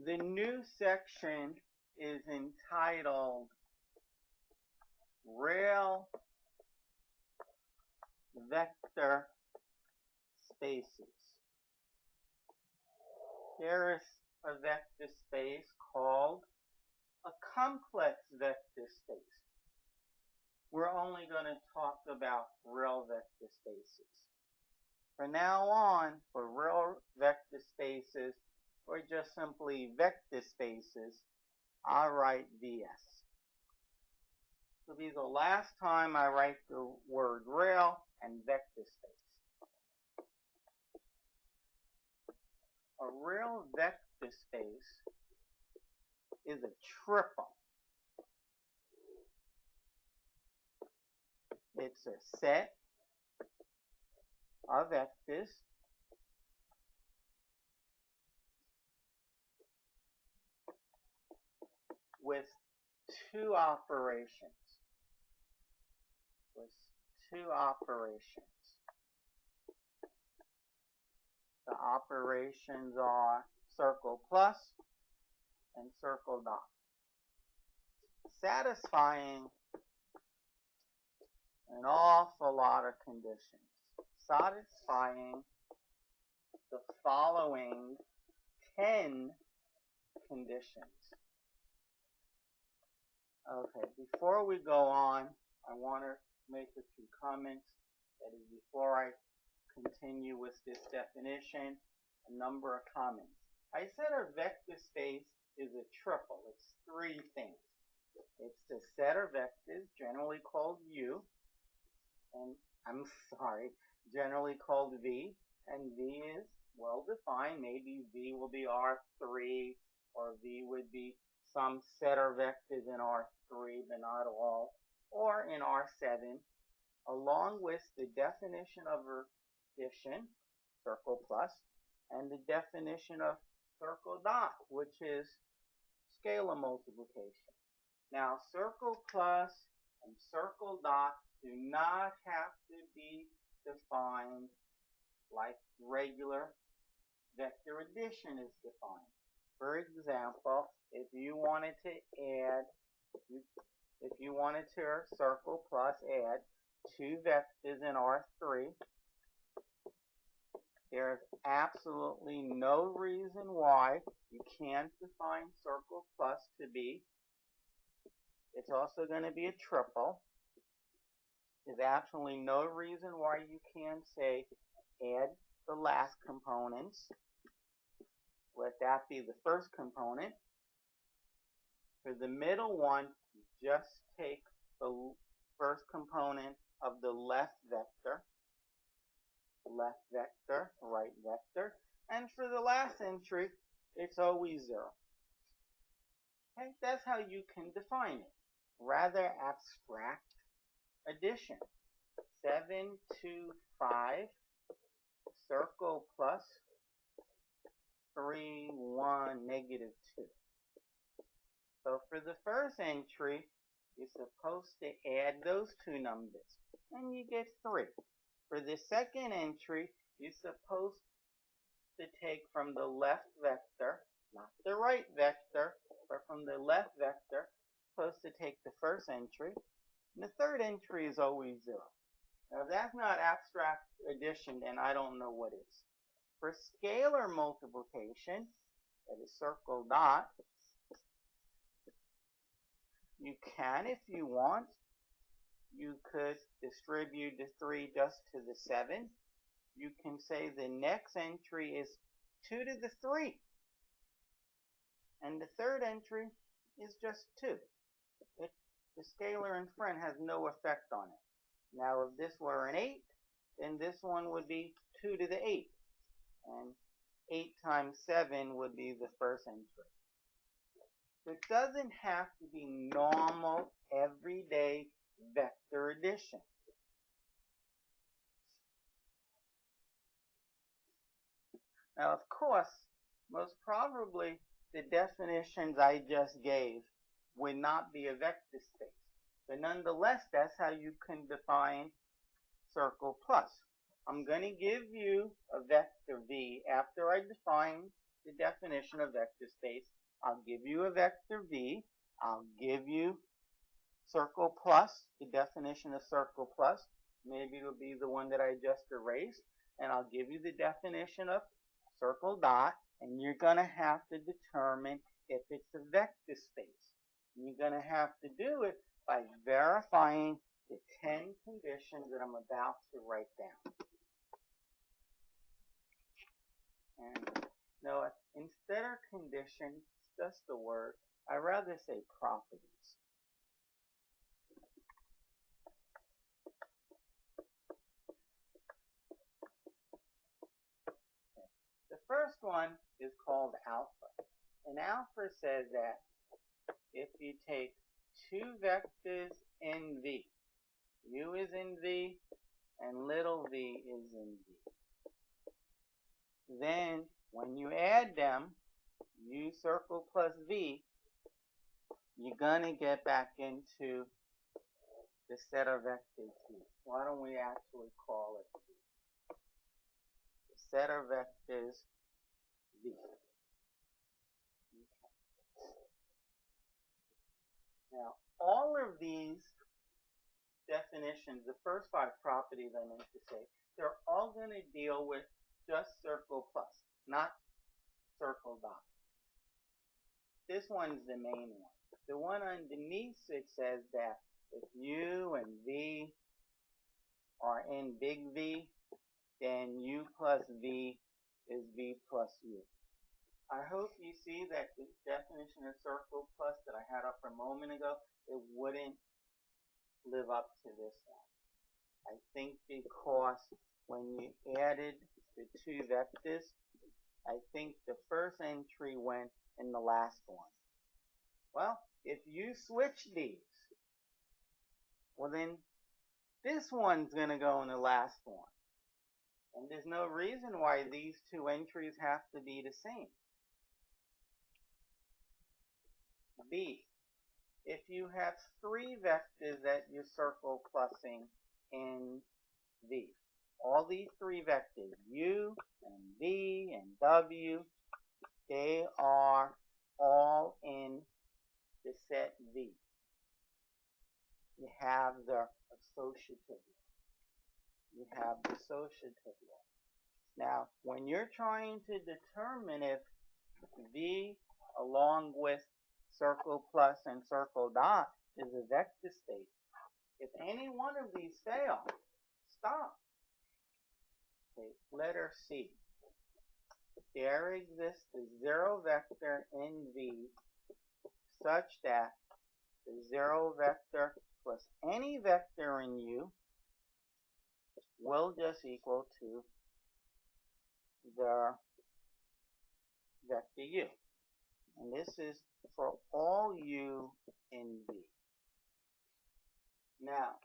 The new section is entitled Real Vector Spaces. There is a vector space called a complex vector space. We're only going to talk about real vector spaces. From now on, for real vector spaces, or just simply vector spaces, I'll write VS. So be the last time I write the word real and vector space. A real vector space is a triple. It's a set of vectors with two operations. The operations are circle plus and circle dot, satisfying an awful lot of conditions, satisfying the following 10 conditions. Okay, before we go on, I want to make a few comments. That is, before I continue with this definition, a number of comments. I said a vector space is a triple. It's three things. It's the set of vectors, generally called U, and generally called V, and V is well defined. Maybe V will be R3, or V would be some set of vectors in R3, but not all, or in R7, along with the definition of addition, circle plus, and the definition of circle dot, which is scalar multiplication. Now, circle plus and circle dot do not have to be defined like regular vector addition is defined. For example, if you wanted to circle plus add two vectors in R3, there's absolutely no reason why you can't define circle plus to be. It's also going to be a triple. There's absolutely no reason why you can't say add the last components. Let that be the first component. For the middle one, just take the first component of the left vector, right vector, and for the last entry, it's always 0. Okay, that's how you can define it. Rather abstract addition. 7, 2, 5, circle plus 3, 1, negative 2. So for the first entry, you're supposed to add those two numbers, and you get 3. For the second entry, you're supposed to take from the left vector, not the right vector, but from the left vector, supposed to take the first entry, and the third entry is always 0. Now, if that's not abstract addition, then I don't know what is. For scalar multiplication, that is circle dot, you can, if you want, you could distribute the 3 just to the 7. You can say the next entry is 2 to the 3. And the third entry is just 2. The scalar in front has no effect on it. Now, if this were an 8, then this one would be 2 to the 8. And 8 times 7 would be the first entry. It doesn't have to be normal, everyday vector addition. Now, of course, most probably the definitions I just gave would not be a vector space. But nonetheless, that's how you can define circle plus. I'm going to give you a vector V after I define the definition of vector space. I'll give you a vector V. I'll give you circle plus, the definition of circle plus. Maybe it'll be the one that I just erased. And I'll give you the definition of circle dot. And you're going to have to determine if it's a vector space. And you're going to have to do it by verifying the 10 conditions that I'm about to write down. And no, instead of conditions, just the word, I'd rather say properties. The first one is called alpha. And alpha says that if you take two vectors in V, U is in V and little v is in V, then when you add them, U circle plus V, you're going to get back into the set of vectors V. Why don't we actually call it V? The set of vectors V. Okay. Now, all of these definitions, the first 5 properties I meant to say, they're all going to deal with just circle plus, not circle dot. This one's the main one. The one underneath it says that if U and V are in big V, then U plus V is V plus U. I hope you see that the definition of circle plus that I had up a moment ago, it wouldn't live up to this one. I think because when you added the two vectors, I think the first entry went in the last one. Well, if you switch these, well then this one's going to go in the last one. And there's no reason why these two entries have to be the same. B, if you have 3 vectors that you're circle plusing in V, all these 3 vectors, U and V and W, they are all in the set V. You have the associative law. You have the associative law. Now, when you're trying to determine if V along with circle plus and circle dot is a vector space, if any one of these fail, stop. Okay, letter C. There exists a 0 vector in V such that the 0 vector plus any vector in U will just equal to the vector U. And this is for all U in V. Now,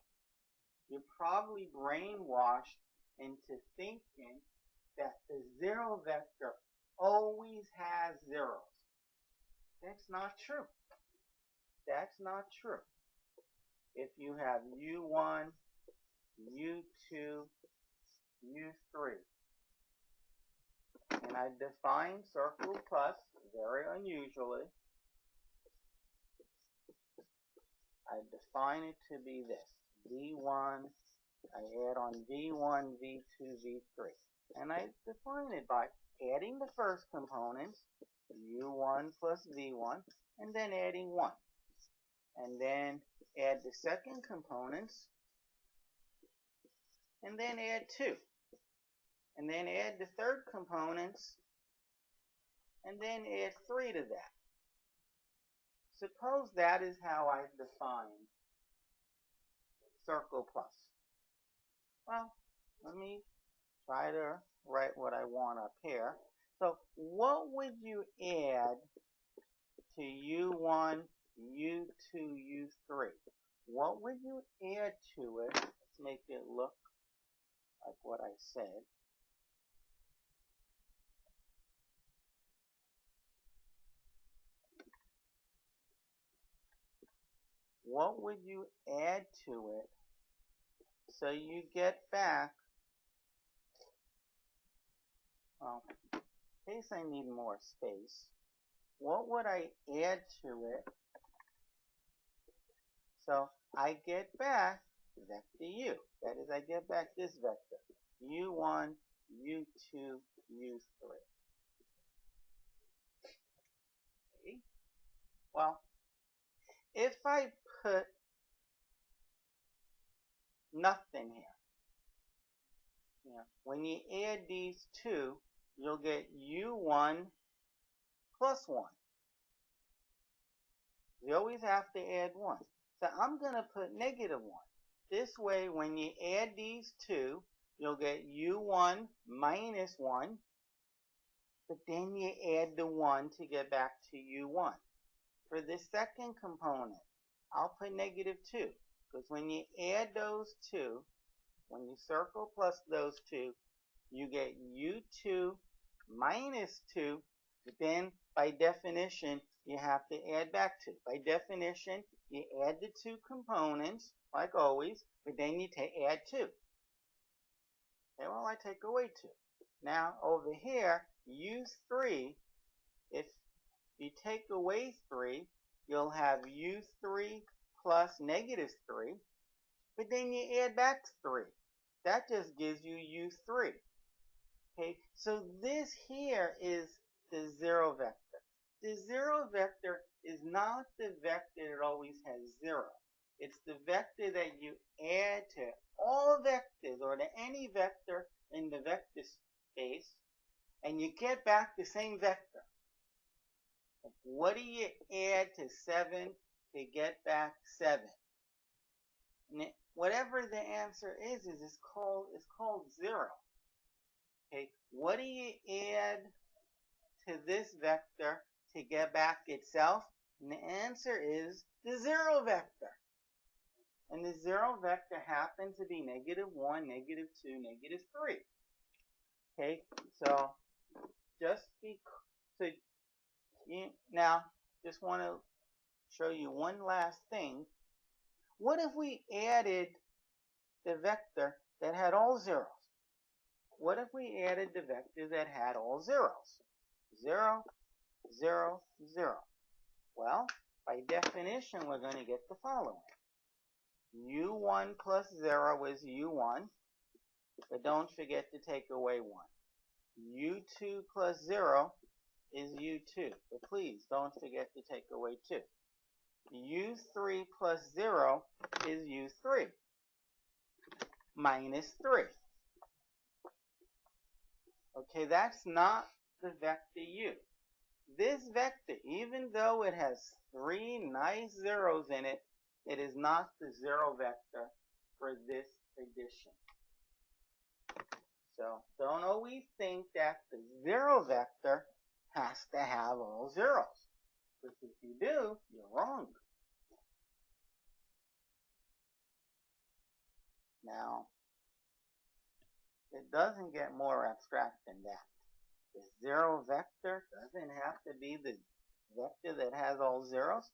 you're probably brainwashed into thinking that the 0 vector always has zeros. That's not true. That's not true. If you have U1, U2, U3, and I define circle plus very unusually, I define it to be this. V1, I add on V1, V2, V3. And I define it by adding the first components, U1 plus V1, and then adding 1. And then add the second components, and then add 2. And then add the third components, and then add 3 to that. Suppose that is how I define circle plus. Well, let me try to write what I want up here. So what would you add to U1, U2, U3? What would you add to it? Let's make it look like what I said. What would you add to it so you get back, well, in case I need more space, what would I add to it? So I get back vector u. That is, I get back this vector. u1, u2, u3. Okay. Well, if I put nothing here, when you add these two, you'll get u1 plus 1. You always have to add 1. So I'm going to put negative 1. This way, when you add these two, you'll get u1 minus 1, but then you add the 1 to get back to u1. For the second component, I'll put negative 2, because when you add those two, when you circle plus those two, you get u2 minus 2, but then by definition, you have to add back 2. By definition, you add the two components, like always, but then you add 2. Okay, well, I take away 2. Now, over here, use 3. If you take away 3, you'll have u3 plus negative 3, but then you add back 3. That just gives you u3. Okay, so this here is the 0 vector. The 0 vector is not the vector that always has 0. It's the vector that you add to all vectors or to any vector in the vector space, and you get back the same vector. What do you add to 7 to get back 7? And whatever the answer is it's called 0. Okay, what do you add to this vector to get back itself? And the answer is the 0 vector. And the 0 vector happens to be negative 1, negative 2, negative 3. Okay, so now just want to show you one last thing. What if we added the vector that had all zeros? What if we added the vector that had all zeros? 0, 0, 0. Well, by definition, we're going to get the following. u1 plus 0 is u1, but don't forget to take away 1. u2 plus 0 is u2, but please don't forget to take away 2. u3 plus 0 is u3, minus 3. Okay, that's not the vector u. This vector, even though it has 3 nice zeros in it, it is not the 0 vector for this addition. So don't always think that the 0 vector has to have all zeros. Because if you do, you're wrong. Now, it doesn't get more abstract than that. The 0 vector doesn't have to be the vector that has all zeros.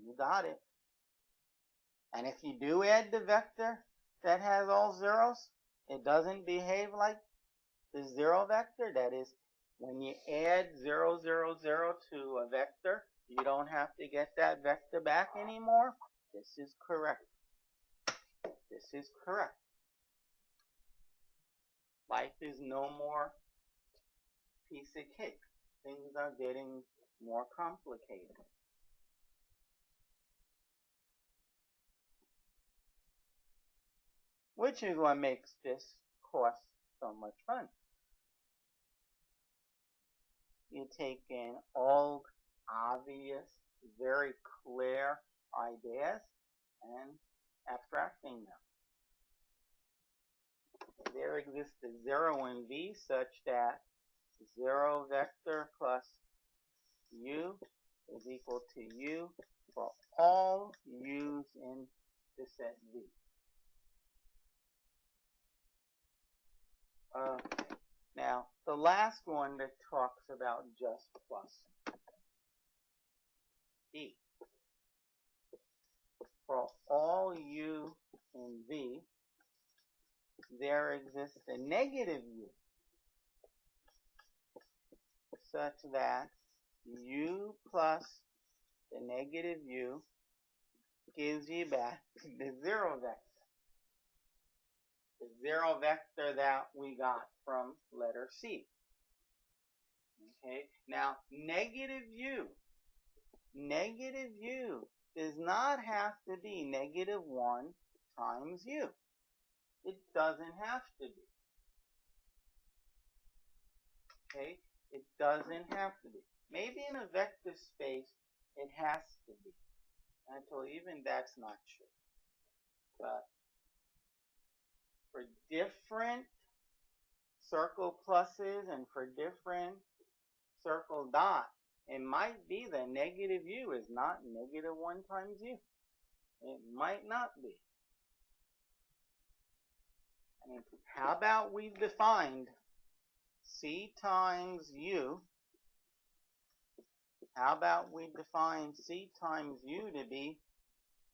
You got it. And if you do add the vector that has all zeros, it doesn't behave like the 0 vector. That is, when you add 0, 0, 0 to a vector, you don't have to get that vector back anymore. This is correct. This is correct. Life is no more piece of cake. Things are getting more complicated. Which is what makes this course so much fun. You take in all obvious, very clear ideas and abstracting them. There exists a 0 in V such that 0 vector plus u is equal to u for all u's in the set V. Okay. Now, the last one that talks about just plus E. For all u in V, there exists a negative u such that u plus the negative u gives you back the zero vector. The zero vector that we got from letter C. Okay, now negative u does not have to be negative 1 times u. It doesn't have to be. Okay, it doesn't have to be. Maybe in a vector space it has to be. Until even that's not true. But for different circle pluses and for different circle dots, it might be that negative u is not negative 1 times u. It might not be. I mean, how about we've defined c times u? How about we define c times u to be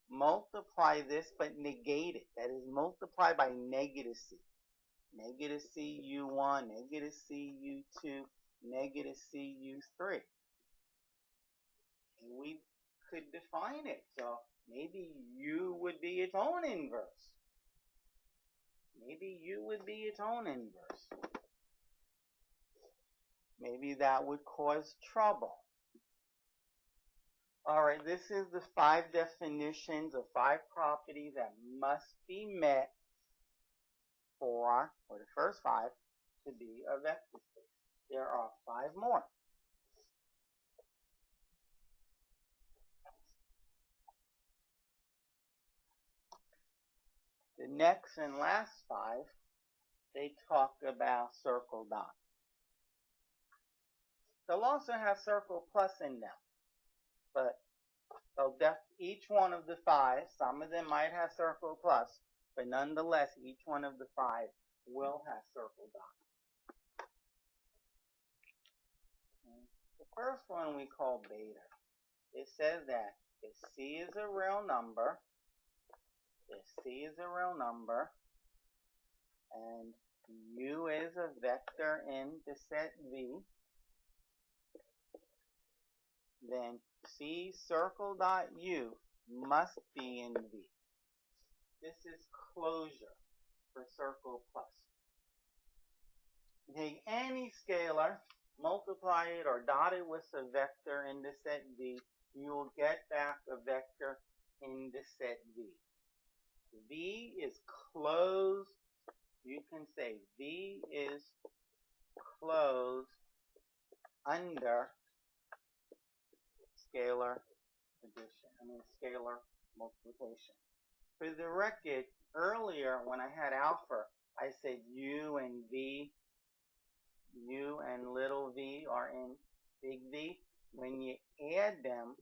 multiply this but negate it. That is, multiply by negative c. Negative c u1, negative c u2, negative c u3. And we could define it. So maybe u would be its own inverse. Maybe u would be its own inverse. Maybe that would cause trouble. Alright, this is the 5 definitions of 5 properties that must be met for the first 5 to be a vector space. There are 5 more. The next and last 5, they talk about circle dots. They'll also have circle plus in them, but each one of the 5, some of them might have circle plus, but nonetheless, each one of the 5 will have circle dots. The first one we call beta. It says that if C is a real number, and U is a vector in the set V, then C circle dot U must be in V. This is closure for circle plus. Take any scalar, multiply it or dot it with a vector in the set V, you will get back a vector in the set V. V is closed. You can say V is closed under scalar scalar multiplication. For the record, earlier when I had alpha, I said U and V, U and little v are in big V. When you add them,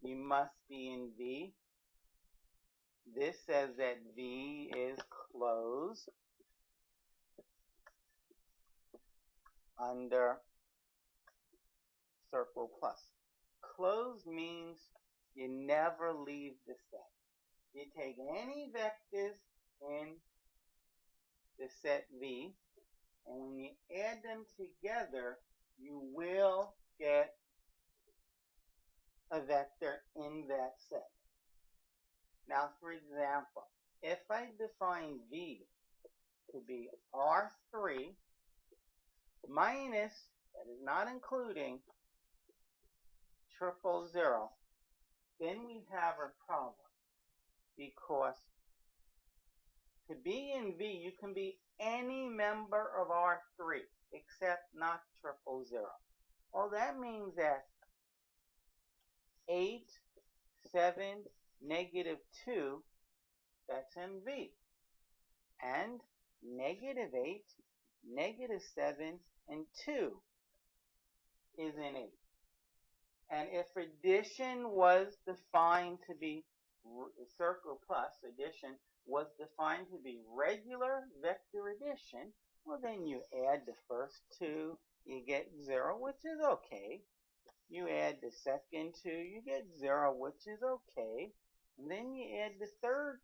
you must be in V. This says that V is closed under circle plus. Closed means you never leave the set. You take any vectors in the set V, and when you add them together, you will get a vector in that set. Now, for example, if I define V to be R3 minus, that is not including, 000, then we have a problem, because to be in V, you can be any member of R3 except not 000. Well, that means that 8, 7, negative 2, that's in V. And negative 8, negative 7, and 2 is in 8. And if addition was defined to be circle plus, addition was defined to be regular vector addition, well then you add the first 2, you get 0, which is okay. You add the second 2, you get 0, which is okay. And then you add the third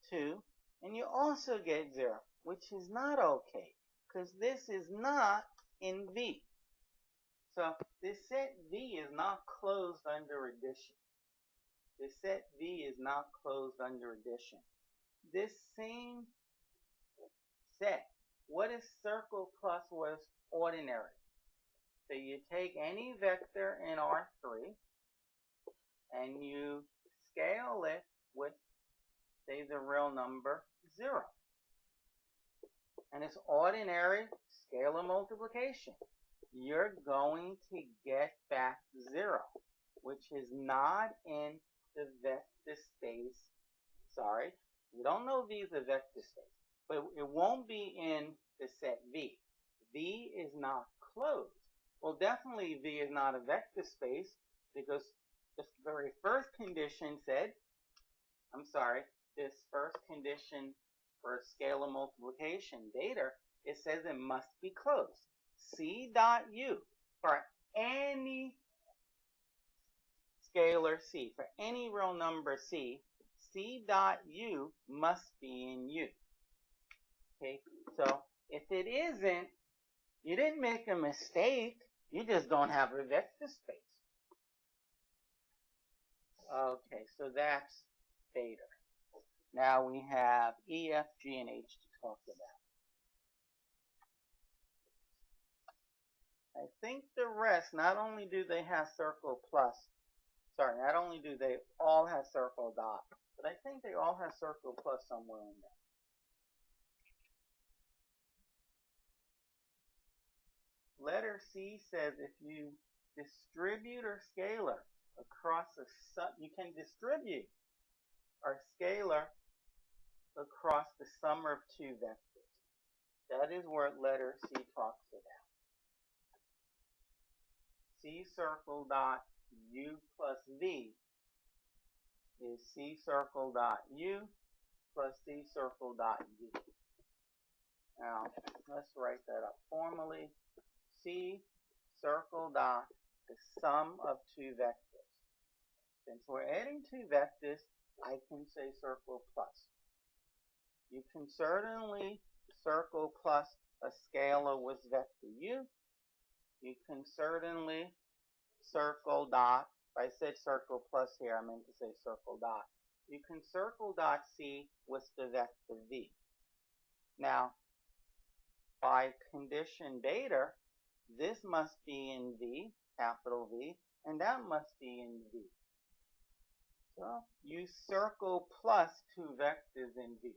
2, and you also get 0, which is not okay, because this is not in V. So this set V is not closed under addition. This set V is not closed under addition. This same set, what is circle plus what is ordinary? So you take any vector in R3 and you scale it with, say, the real number 0. And it's ordinary scalar multiplication. You're going to get back 0, which is not in the vector space. Sorry, we don't know V is a vector space, but it won't be in the set V. V is not closed. Well, definitely V is not a vector space because the very first condition said, this first condition for scalar multiplication, beta, it says it must be closed. C dot U for any scalar C, for any real number C, C dot U must be in U. Okay, so if it isn't, you didn't make a mistake, you just don't have a vector space. Okay, so that's beta. Now we have E, F, G, and H to talk about. I think the rest, not only do they have circle plus, not only do they all have circle dot, but I think they all have circle plus somewhere in there. Letter C says if you distribute a scalar across you can distribute a scalar across the sum of two vectors. That is what letter C talks about. C circle dot U plus V is C circle dot U plus C circle dot V. Now, let's write that up formally. C circle dot the sum of two vectors. Since we're adding two vectors, I can say circle plus. You can certainly circle plus a scalar with vector U. You can certainly circle dot, if I said circle plus here, I meant to say circle dot. You can circle dot C with the vector V. Now, by condition beta, this must be in V, capital V, and that must be in V. So you circle plus two vectors in V.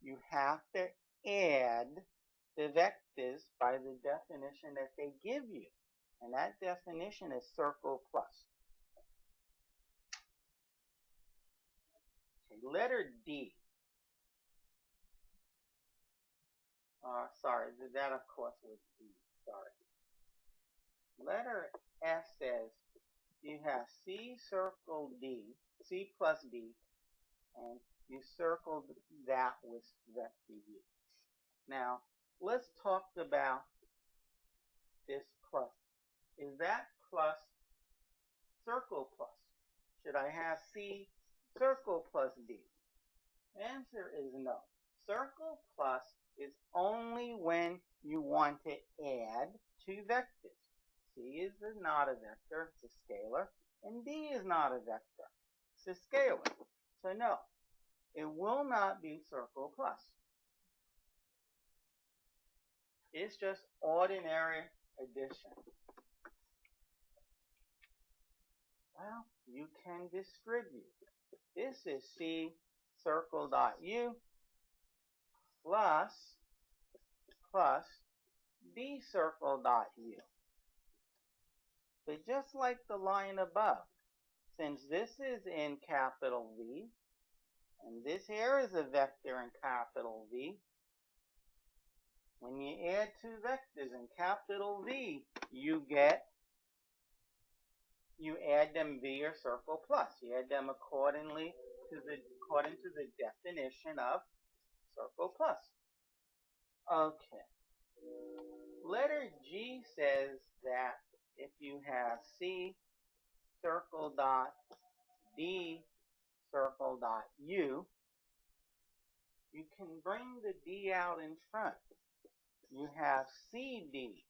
You have to add the vectors by the definition that they give you. And that definition is circle plus. Okay, letter D. That of course was D. Sorry. Letter F says you have C circle D, C plus D, and you circle that with vector U. Now, let's talk about this plus. Is that plus circle plus? Should I have C circle plus D? The answer is no. Circle plus is only when you want to add two vectors. C is not a vector, it's a scalar, and D is not a vector, it's a scalar. So no, it will not be circle plus. It's just ordinary addition. Well, you can distribute. This is C circle dot U plus D circle dot U. But just like the line above, since this is in capital V, and this here is a vector in capital V, when you add two vectors in capital V, you add them via circle plus. You add them according to the definition of circle plus. Okay. Letter G says that if you have C circle dot D circle dot U, you can bring the D out in front. you have CD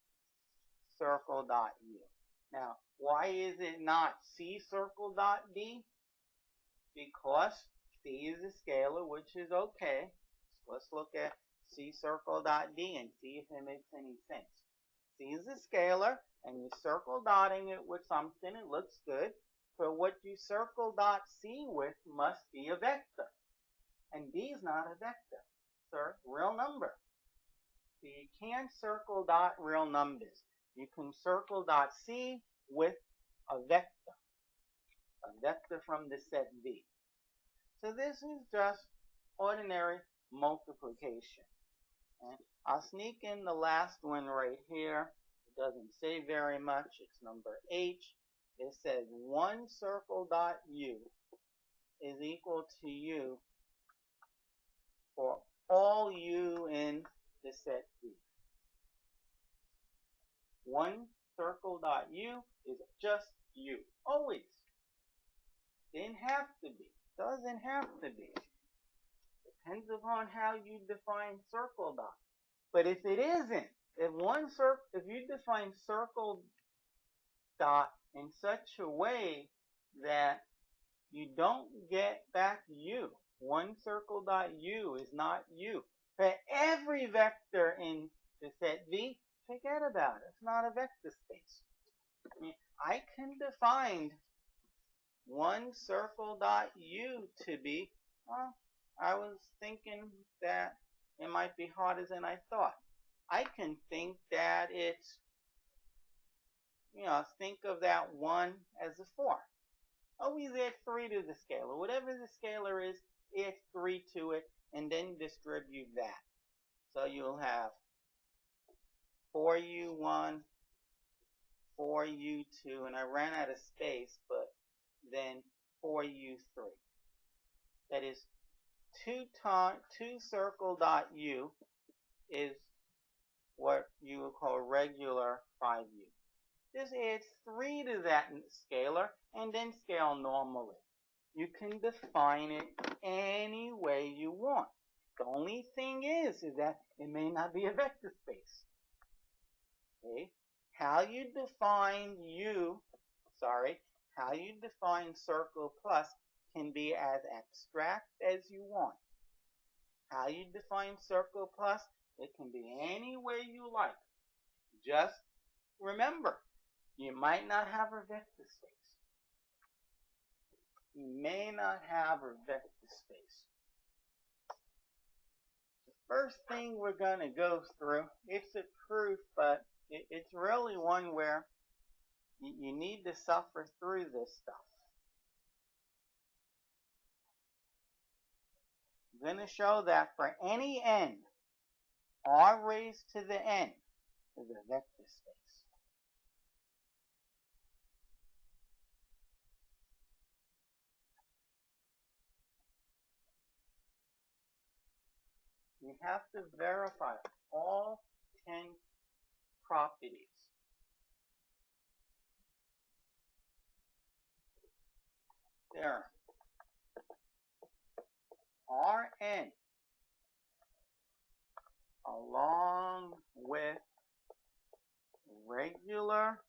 circle dot U. Now, why is it not C circle dot D? Because C is a scalar, which is okay. So let's look at C circle dot D and see if it makes any sense. C is a scalar, and you're circle dotting it with something. It looks good. But what you circle dot C with must be a vector. And D is not a vector. Sir, real number. So you can't circle dot real numbers. You can circle dot C with a vector from the set V. So this is just ordinary multiplication. And I'll sneak in the last one right here. It doesn't say very much. It's number H. It says 1 circle dot U is equal to U for all U in the set V. 1 circle dot U is just U. Always. Didn't have to be. Doesn't have to be. Depends upon how you define circle dot. But if it isn't, if you define circle dot in such a way that you don't get back U, 1 circle dot U is not U. For every vector in the set V, forget about it. It's not a vector space. I can define 1 circle dot U to be, well, I was thinking that it might be harder than I thought. I can think that it's, think of that 1 as a 4. Always add 3 to the scalar. Whatever the scalar is, add 3 to it, and then distribute that. So you'll have 4U1, 4U2, and I ran out of space, but then 4U3. That is 2 circle dot U is what you would call regular 5U. Just add 3 to that scalar and then scale normally. You can define it any way you want. The only thing is that it may not be a vector space. Okay? How you define circle plus can be as abstract as you want. How you define circle plus, it can be any way you like. Just remember, you might not have a vector space. You may not have a vector space. The first thing we're going to go through, it's a proof, but it's really one where you need to suffer through this stuff. I'm going to show that for any n, r raised to the n is a vector space. You have to verify all 10 properties. There. Rn along with regular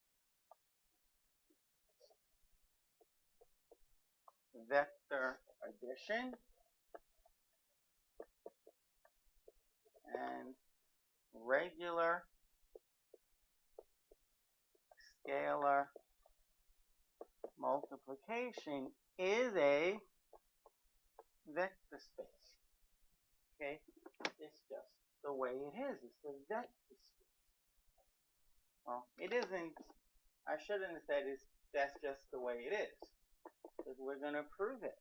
vector addition and regular scalar multiplication is a vector space. Okay? It's just the way it is. It's a vector space. Well, it isn't. I shouldn't have said that's just the way it is. Because we're going to prove it.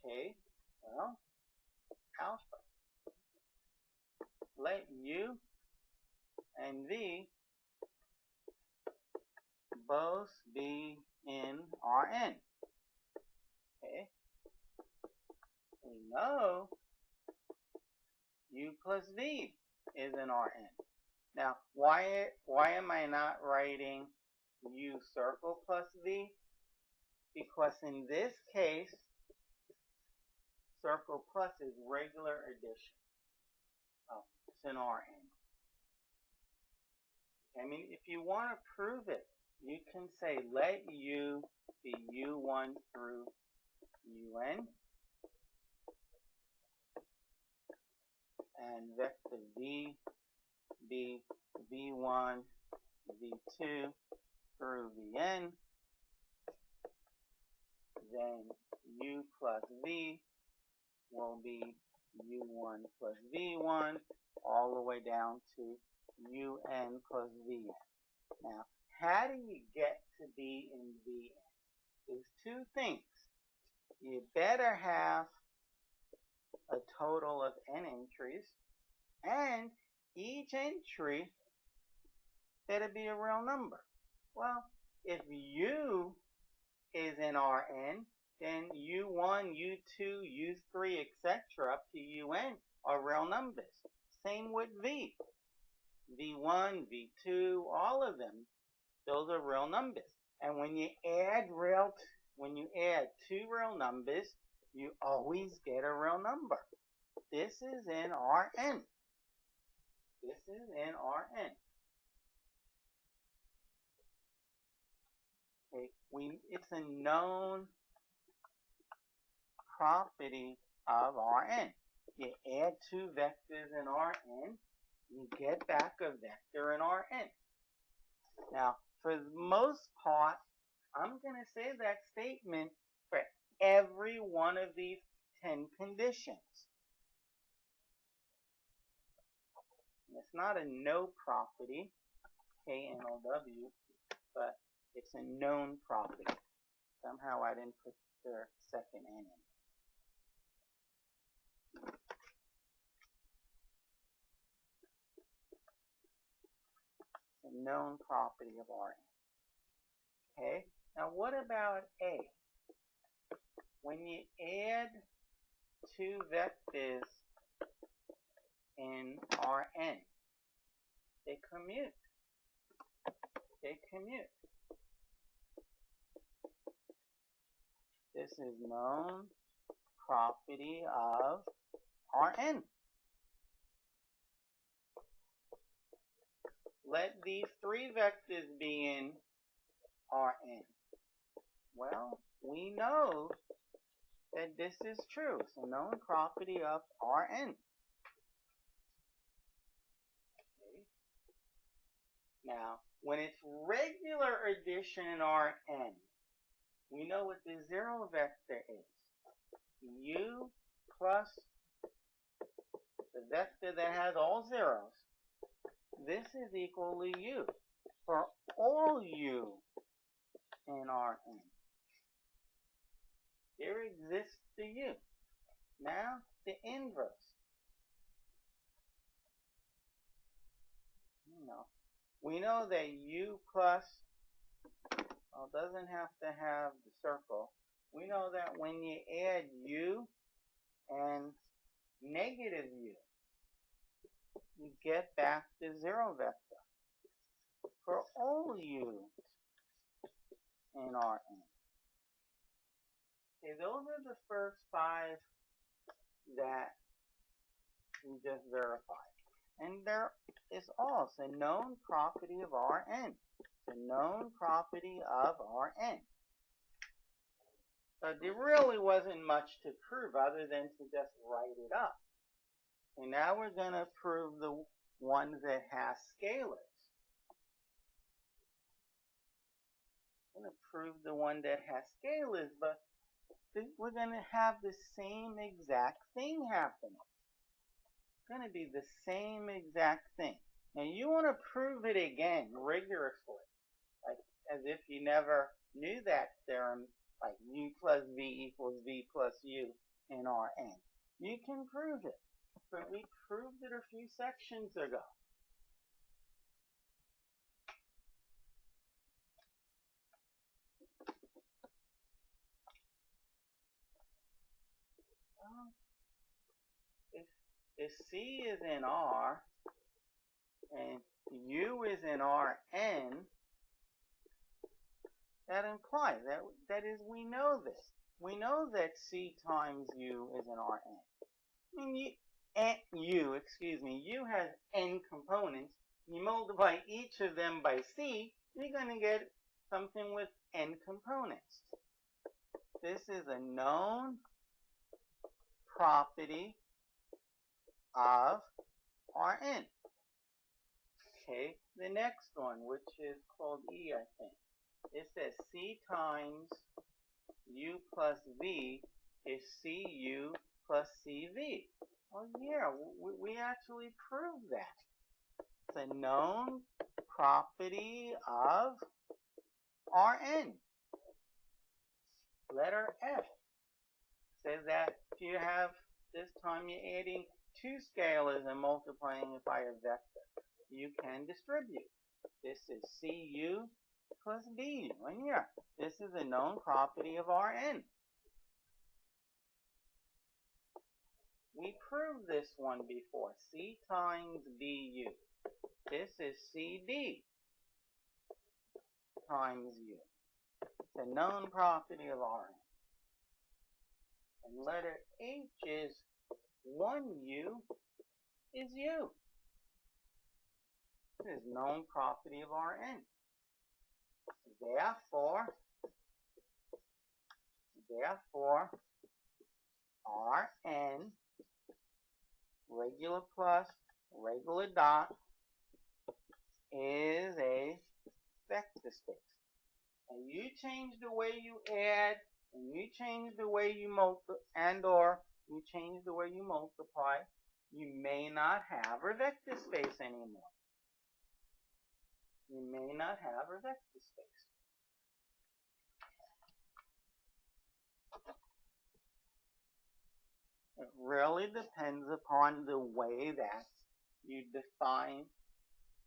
Okay? Well, alpha. Let U and V both be in Rn. Okay? We know U plus V is in Rn. Now, why am I not writing U circle plus V? Because in this case, circle plus is regular addition. Oh, it's in Rn. I mean, if you want to prove it, you can say let U be U1 through Un, and vector V be V1, V2 through Vn, then U plus V will be U1 plus V1 all the way down to Un plus Vn. Now, how do you get to B in Vn? There's two things. You better have a total of n entries, and each entry better be a real number. Well, if U is in Rn, then U1, U2, U3, etc. up to Un are real numbers. Same with V. V1, V2, all of them, those are real numbers. And when you add two real numbers, you always get a real number. This is in Rn. This is in Rn. Okay, it's a known property of Rn. You add two vectors in Rn, you get back a vector in Rn. Now, for the most part, I'm going to say that statement for every one of these 10 conditions. It's not a no property, K-N-O-W, but it's a known property. Somehow I didn't put the second N in. It's a known property of Rn. Okay, now what about A? When you add two vectors in Rn, they commute. They commute. This is known property of Rn. Let these three vectors be in Rn. Well, we know that this is true. It's a known property of Rn. Okay. Now, when it's regular addition in Rn, we know what the zero vector is. U plus the vector that has all zeros. This is equal to U for all U in Rn. There exists the U. Now, the inverse. We know that U plus, well, doesn't have to have the circle. We know that when you add U and negative U, you get back the zero vector for all U in Rn. Okay, those are the first 5 that we just verified. And there is also a known property of Rn. It's a known property of Rn. So there really wasn't much to prove other than to just write it up. And now we're going to prove the ones that have scalars. We're going to prove the one that has scalars, but we're going to have the same exact thing happening. It's going to be the same exact thing. Now you want to prove it again rigorously, like as if you never knew that theorem, like U plus V equals V plus U in Rn. You can prove it, but we proved it a few sections ago. If C is in R and U is in Rn, that implies that is, we know this. We know that C times U is in Rn. I mean, U has n components. You multiply each of them by C, you're going to get something with n components. This is a known property of Rn. Okay, the next one, which is called E, I think. It says C times U plus V is Cu plus Cv. Oh yeah, we actually proved that. It's a known property of Rn. Letter F says that if you have, this time you're adding two scalars and multiplying it by a vector, you can distribute. This is Cu plus Bu. And yeah, this is a known property of Rn. We proved this one before. C times Bu. This is Cd times U. It's a known property of Rn. And letter H is 1U is U. This is known property of Rn. Therefore, Rn, regular plus, regular dot, is a vector space. And you change the way you add, and you change the way you multiply, and/or you change the way you multiply, you may not have a vector space anymore. You may not have a vector space. It really depends upon the way that you define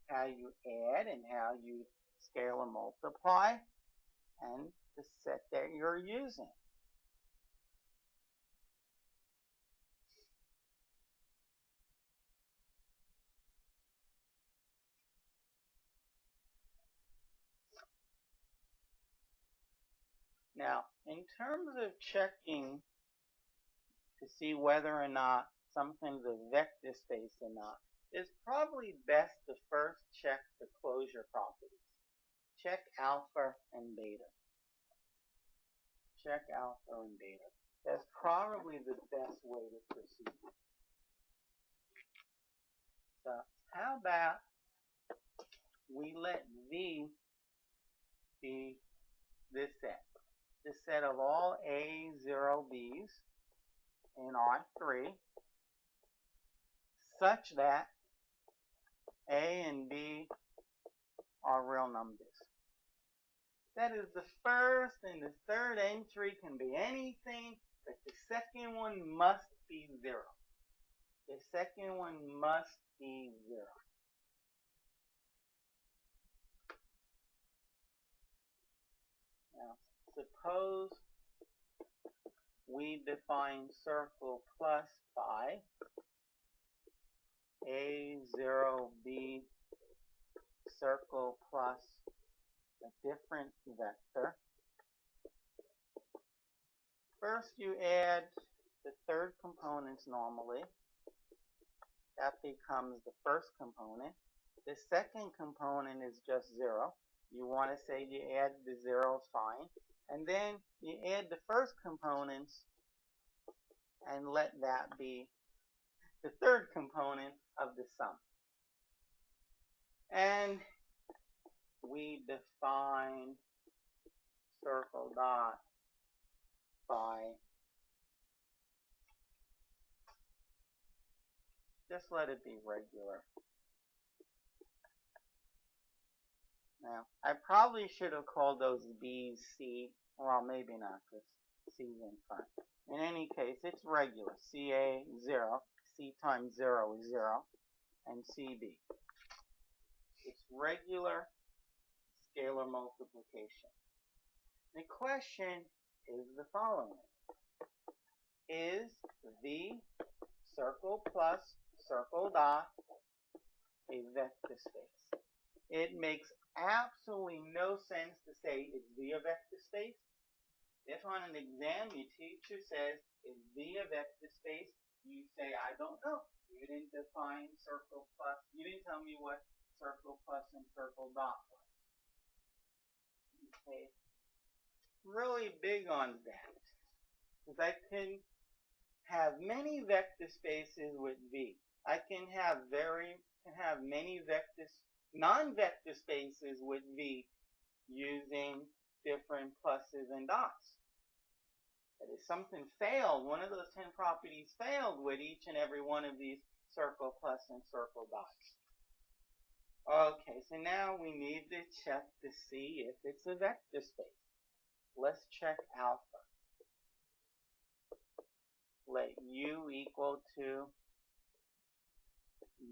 how you add and how you scale and multiply and the set that you're using. Now, in terms of checking to see whether or not something's a vector space or not, it's probably best to first check the closure properties. Check alpha and beta. Check alpha and beta. That's probably the best way to proceed. So how about we let V be this set. The set of all A0Bs in R3 such that A and B are real numbers. That is, the first and the third entry can be anything, but the second one must be 0. The second one must be 0. Now, suppose we define circle plus by A0B circle plus a different vector. First you add the third components normally. That becomes the first component. The second component is just 0. You want to say you add the zeros, fine. And then you add the first components and let that be the third component of the sum. And we define circle dot by, just let it be regular. Now, I probably should have called those B's C. Well, maybe not, because C's in front. In any case, it's regular. CA 0. C times 0 is 0. And CB. It's regular scalar multiplication. The question is the following. Is V circle plus circle dot a vector space? It makes absolutely no sense to say it's V a vector space. If on an exam your teacher says is V a vector space, you say, I don't know. You didn't define circle plus. You didn't tell me what circle plus and circle dot was. Okay. Really big on that. Because I can have many vector spaces with V. I can have many non-vector spaces with V using different pluses and dots. But if something failed, one of those 10 properties failed with each and every one of these circle plus and circle dots. Okay, so now we need to check to see if it's a vector space. Let's check alpha. Let U equal to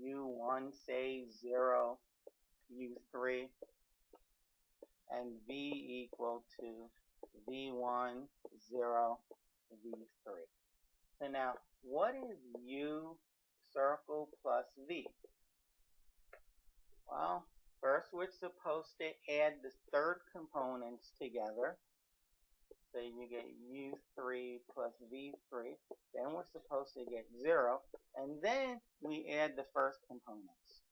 U1, say 0, U3, and V equal to V1, 0, V3. So now, what is U circle plus V? Well, first we're supposed to add the third components together. So you get U3 plus V3. Then we're supposed to get 0. And then we add the first components.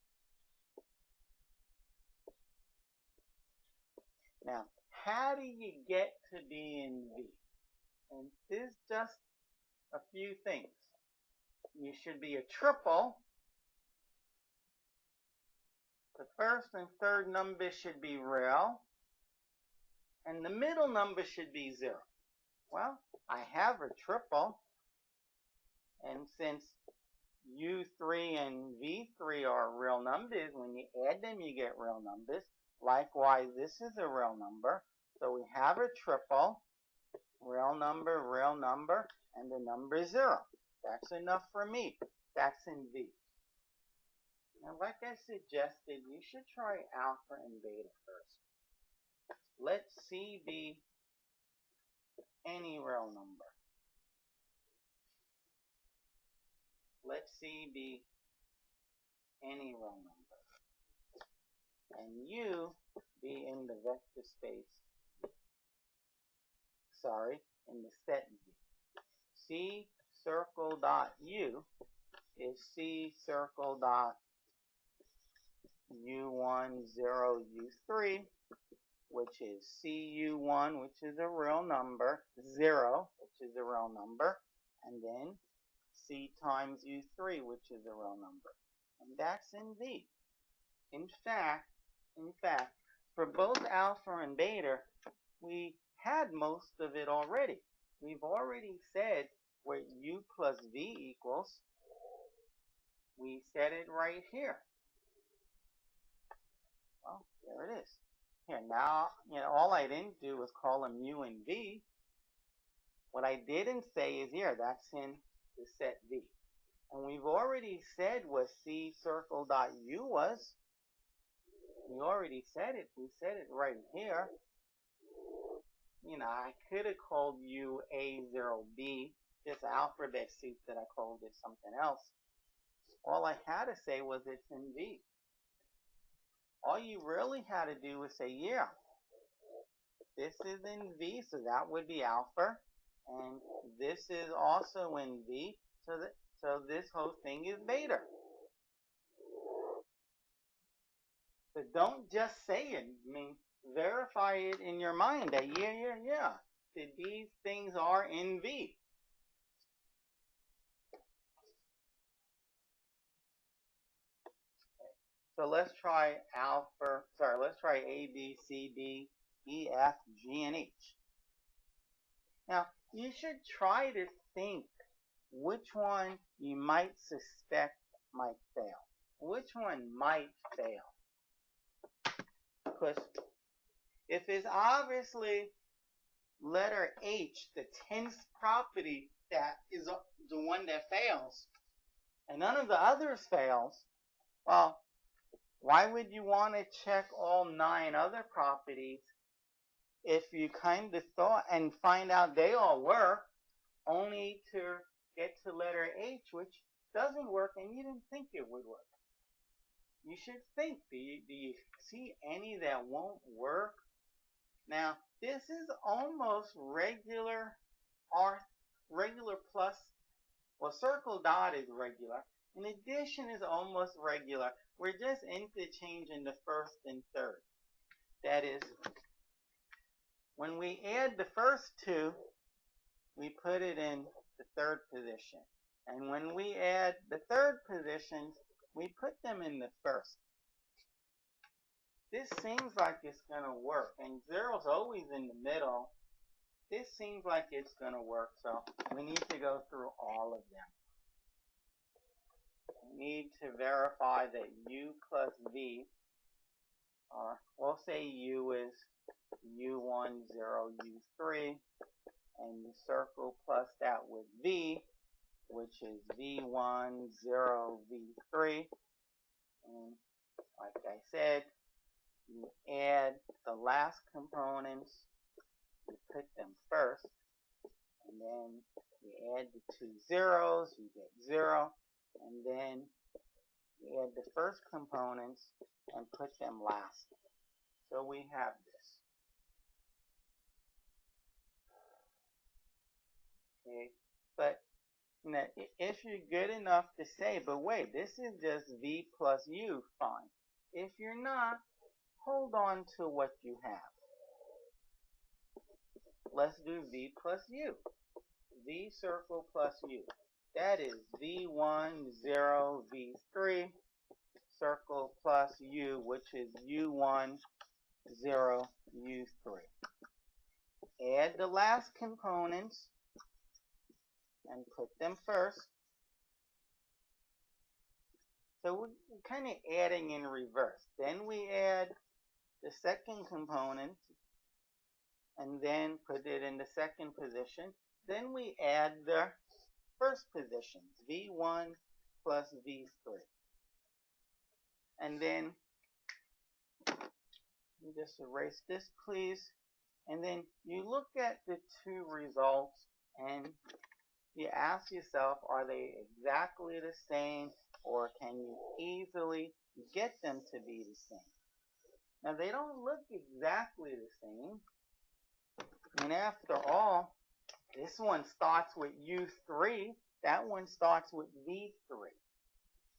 Now, how do you get to be in V? And there's just a few things. You should be a triple. The first and third numbers should be real. And the middle number should be 0. Well, I have a triple. And since U3 and V3 are real numbers, when you add them, you get real numbers. Likewise, this is a real number. So we have a triple, real number, and the number 0. That's enough for me. That's in V. Now, like I suggested, you should try alpha and beta first. Let C be any real number. Let C be any real number. And U be in the vector space. Sorry, in the set V. C circle dot U is C circle dot U1, 0, U3, which is CU1, which is a real number, 0, which is a real number, and then C times U3, which is a real number. And that's in V. In fact, for both alpha and beta, we had most of it already. We've already said what U plus V equals. We said it right here. Well, there it is. Here, now, all I didn't do was call them U and V. What I didn't say is here, that's in the set V. And we've already said what C circle dot U was. We already said it. We said it right here. I could have called U A0B, this alphabet soup that I called it something else. All I had to say was it's in V. All you really had to do was say, yeah, this is in V, so that would be alpha, and this is also in V, so this whole thing is beta. So don't just say it. Verify it in your mind that, yeah, that these things are in V. So let's try let's try A, B, C, D, E, F, G, and H. Now, you should try to think which one you might suspect might fail. Which one might fail? Because if it's obviously letter H, the 10th property that is the one that fails, and none of the others fails, well, why would you want to check all 9 other properties if you kind of thought and find out they all work, only to get to letter H, which doesn't work, and you didn't think it would work? You should think, do you see any that won't work? Now, this is almost regular plus Well, circle dot is regular, and addition is almost regular. We're just interchanging the first and third. That is, when we add the first two, we put it in the third position. And when we add the third positions, we put them in the first. This seems like it's going to work, and zero's always in the middle. This seems like it's going to work, so we need to go through all of them. We need to verify that u plus v, or we'll say u is u1, 0, u3, and you circle plus that with v, which is v1, 0, v3. And like I said, you add the last components, you put them first, and then you add the two zeros, you get 0, and then you add the first components and put them last. So we have this. Okay, but now, if you're good enough to say, but wait, this is just v plus u, fine. If you're not, hold on to what you have. Let's do v plus u. V circle plus u. That is v1, 0, v3, circle plus u, which is u1, 0, u3. Add the last components and put them first. So we're kind of adding in reverse. Then we add the second component and then put it in the second position. Then we add the first positions, v1 plus v3. And then you just erase this, please. And then you look at the two results and you ask yourself, are they exactly the same, or can you easily get them to be the same? Now, they don't look exactly the same. And after all, this one starts with u3, that one starts with v3.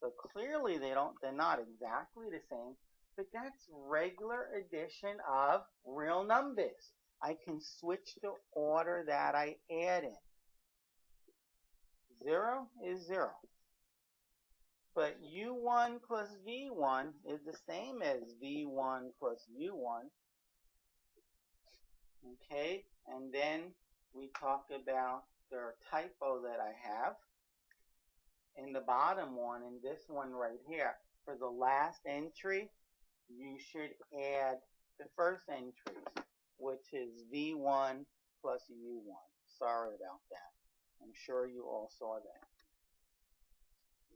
So clearly they're not exactly the same, but that's regular addition of real numbers. I can switch the order that I add in. 0 is 0. But u1 plus v1 is the same as v1 plus u1. Okay, and then we talk about the typo that I have in the bottom one, and this one right here. For the last entry, you should add the first entries, which is v1 plus u1. Sorry about that. I'm sure you all saw that.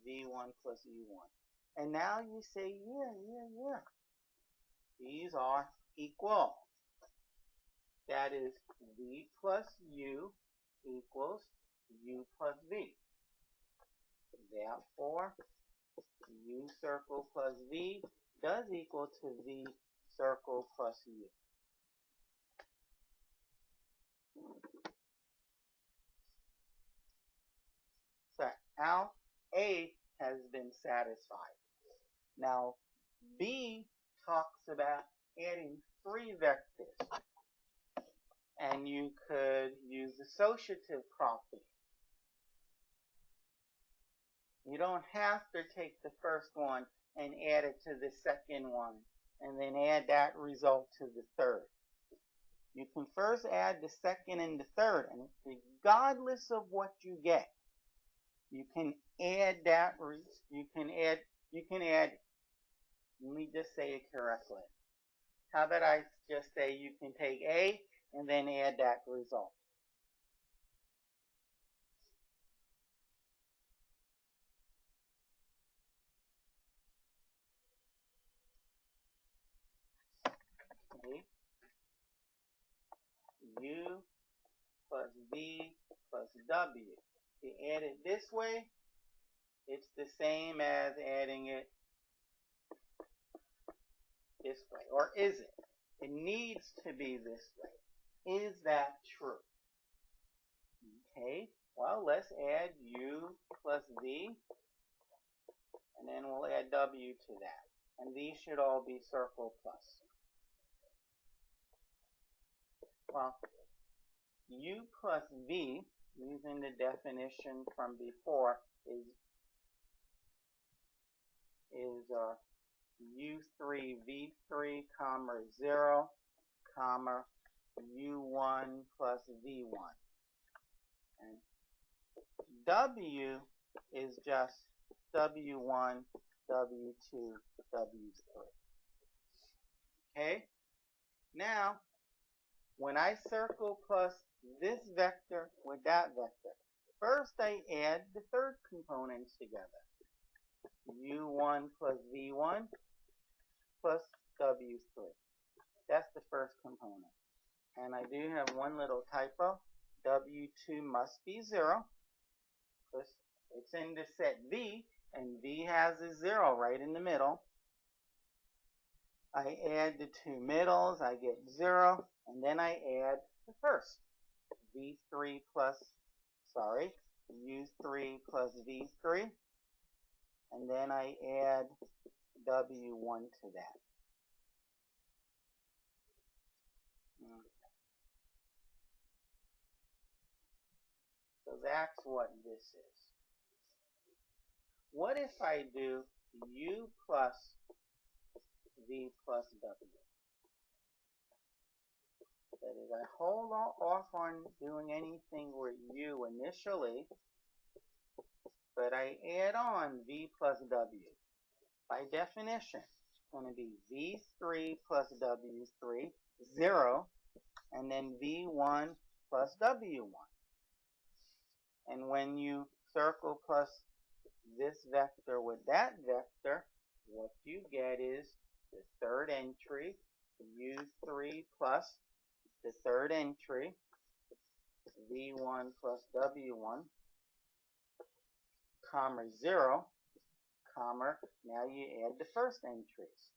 v1 plus u1. And now you say, yeah. These are equal. That is v plus u equals u plus v. Therefore, u circle plus v does equal to v circle plus u. So our A has been satisfied. Now, B talks about adding 3 vectors. And you could use associative property. You don't have to take the first one and add it to the second one, and then add that result to the third. You can first add the second and the third, and regardless of what you get, you can add that, let me just say it correctly. How about I just say you can take A and then add that result. Okay. U plus V plus W. If you add it this way, it's the same as adding it this way. Or is it? It needs to be this way. Is that true? Okay. Well, let's add u plus v, and then we'll add w to that. And these should all be circle plus. Well, u plus v, using the definition from before, is u3 v3 comma 0 comma u1 plus v1. And w is just w1, w2, w3. Okay? Now, when I circle plus this vector with that vector, first I add the third components together. u1 plus v1 plus w3. That's the first component. And I do have one little typo. w2 must be 0, because it's in the set V, and V has a 0 right in the middle. I add the two middles, I get 0, and then I add the first. u3 plus v3, and then I add w1 to that. So that's what this is. What if I do u plus v plus w? That is, I hold off on doing anything with u initially, but I add on v plus w. By definition, it's going to be v3 plus w3, 0, and then v1 plus w1. And when you circle plus this vector with that vector, what you get is the third entry, u3 plus the third entry, v1 plus w1, comma 0, comma, now you add the first entries,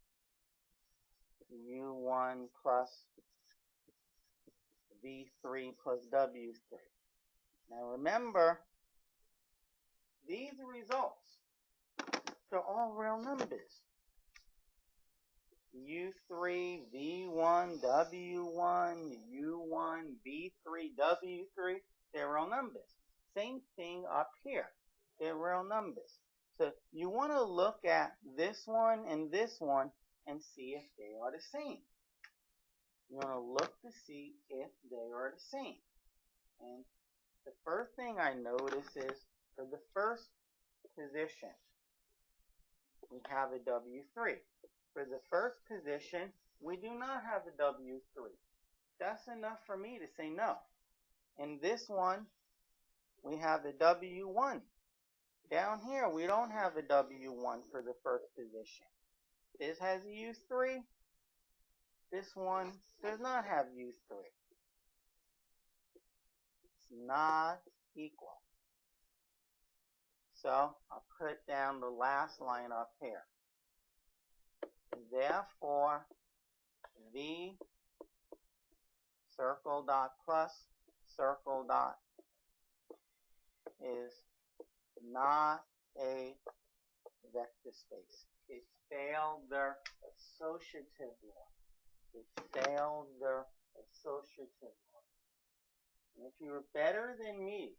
u1 plus v3 plus w3. Now remember, these results, they're all real numbers. u3, v1, w1, u1, v3, w3, they're real numbers. Same thing up here. They're real numbers. So you want to look at this one and see if they are the same. You want to look to see if they are the same. And the first thing I notice is for the first position, we have a w3. For the first position, we do not have a w3. That's enough for me to say no. In this one, we have a w1. Down here, we don't have a w1 for the first position. This has a u3. This one does not have u3. It's not equal. So I'll put down the last line up here. Therefore, v circle dot plus circle dot is not a vector space. It failed their associative law. It failed their associative law. And if you were better than me,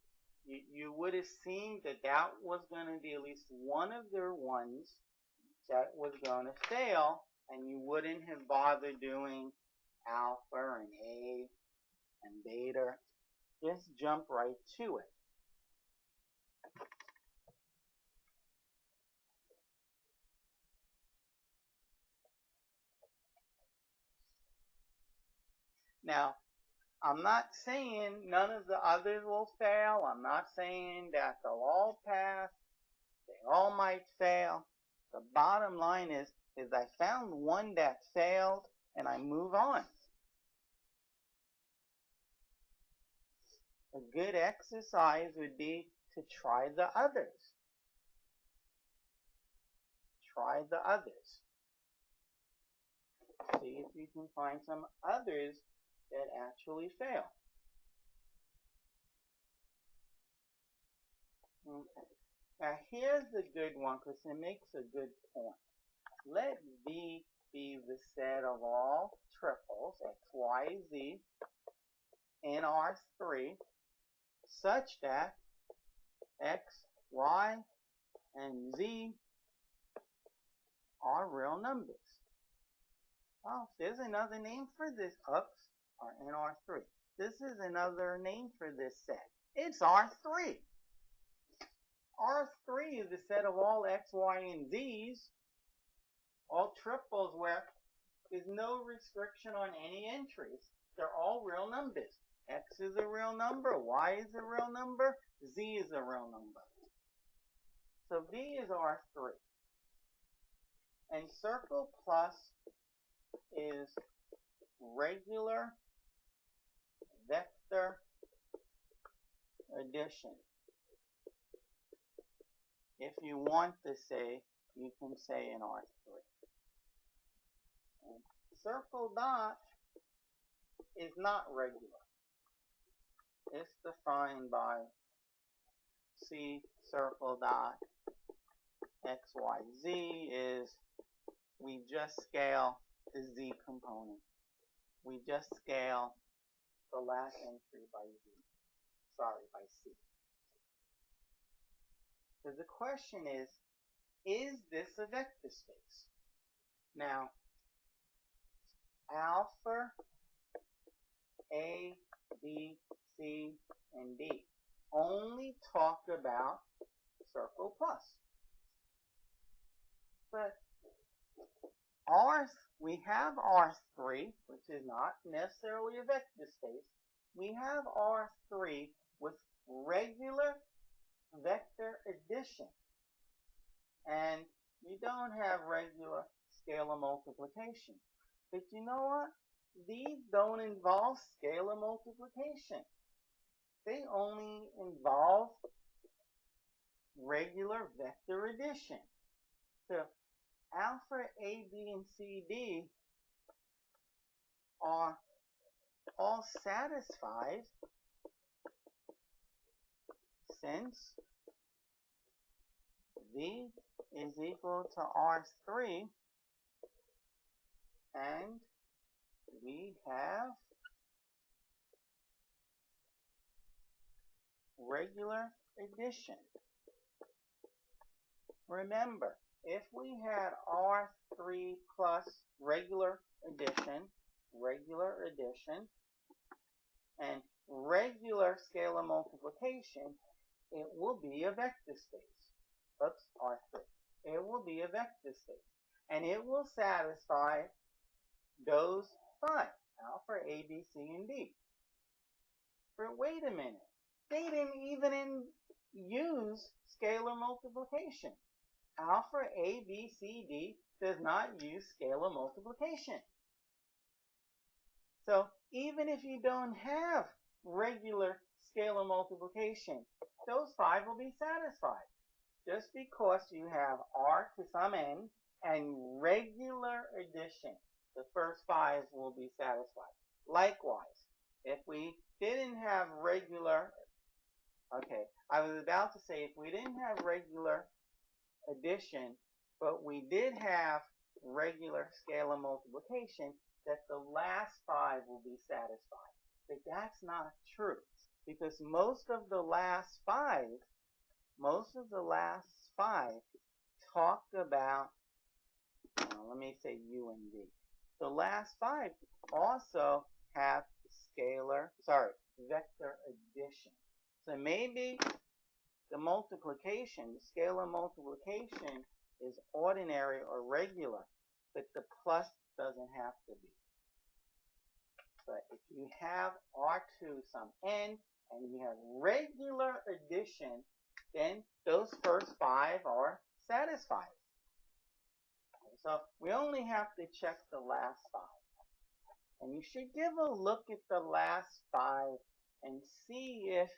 you would have seen that that was going to be at least one of their ones that was going to fail, and you wouldn't have bothered doing alpha and A and beta. Just jump right to it. Now, I'm not saying none of the others will fail. I'm not saying that they'll all pass. They all might fail. The bottom line is I found one that failed, and I move on. A good exercise would be to try the others. Try the others. See if you can find some others that actually fail. Okay. Now here's the good one because it makes a good point. Let V be the set of all triples, x, y, z, in R3, such that x, y, and z are real numbers. Oh, there's another name for this. Oops, or in R3. This is another name for this set. It's R3. R3 is the set of all x, y, and z's, all triples where there's no restriction on any entries. They're all real numbers. X is a real number, y is a real number, z is a real number. So V is R3. And circle plus is regular vector addition. If you want to say, you can say in R3. And circle dot is not regular. It's defined by C circle dot x, y, z is we just scale the z component. We just scale the last entry by z. Sorry, by c. So the question is this a vector space? Now, alpha, A, B, C, and D only talk about circle plus. But we have R3, which is not necessarily a vector space. We have R3 with regular vector addition. And you don't have regular scalar multiplication. But you know what? These don't involve scalar multiplication. They only involve regular vector addition. So alpha, A, B, and C, D are all satisfied since V is equal to R3 and we have regular addition. Remember, if we had R3 plus regular addition, and regular scalar multiplication, it will be a vector space. Oops, R3. It will be a vector space. And it will satisfy those five, alpha, A, B, C, and D. But wait a minute. They didn't even use scalar multiplication. Alpha, A, B, C, D does not use scalar multiplication. So even if you don't have regular scalar multiplication, those five will be satisfied. Just because you have R to some n and regular addition, the first five will be satisfied. Likewise, if we didn't have regular, I was about to say if we didn't have regular addition, but we did have regular scalar multiplication, that the last five will be satisfied. But that's not true, because most of the last five talk about, let me say U and V. The last five also have vector addition. So maybe the multiplication, the scalar multiplication is ordinary or regular, but the plus doesn't have to be. But if you have R2 some n and you have regular addition, then those first five are satisfied. So we only have to check the last five. And you should give a look at the last five and see if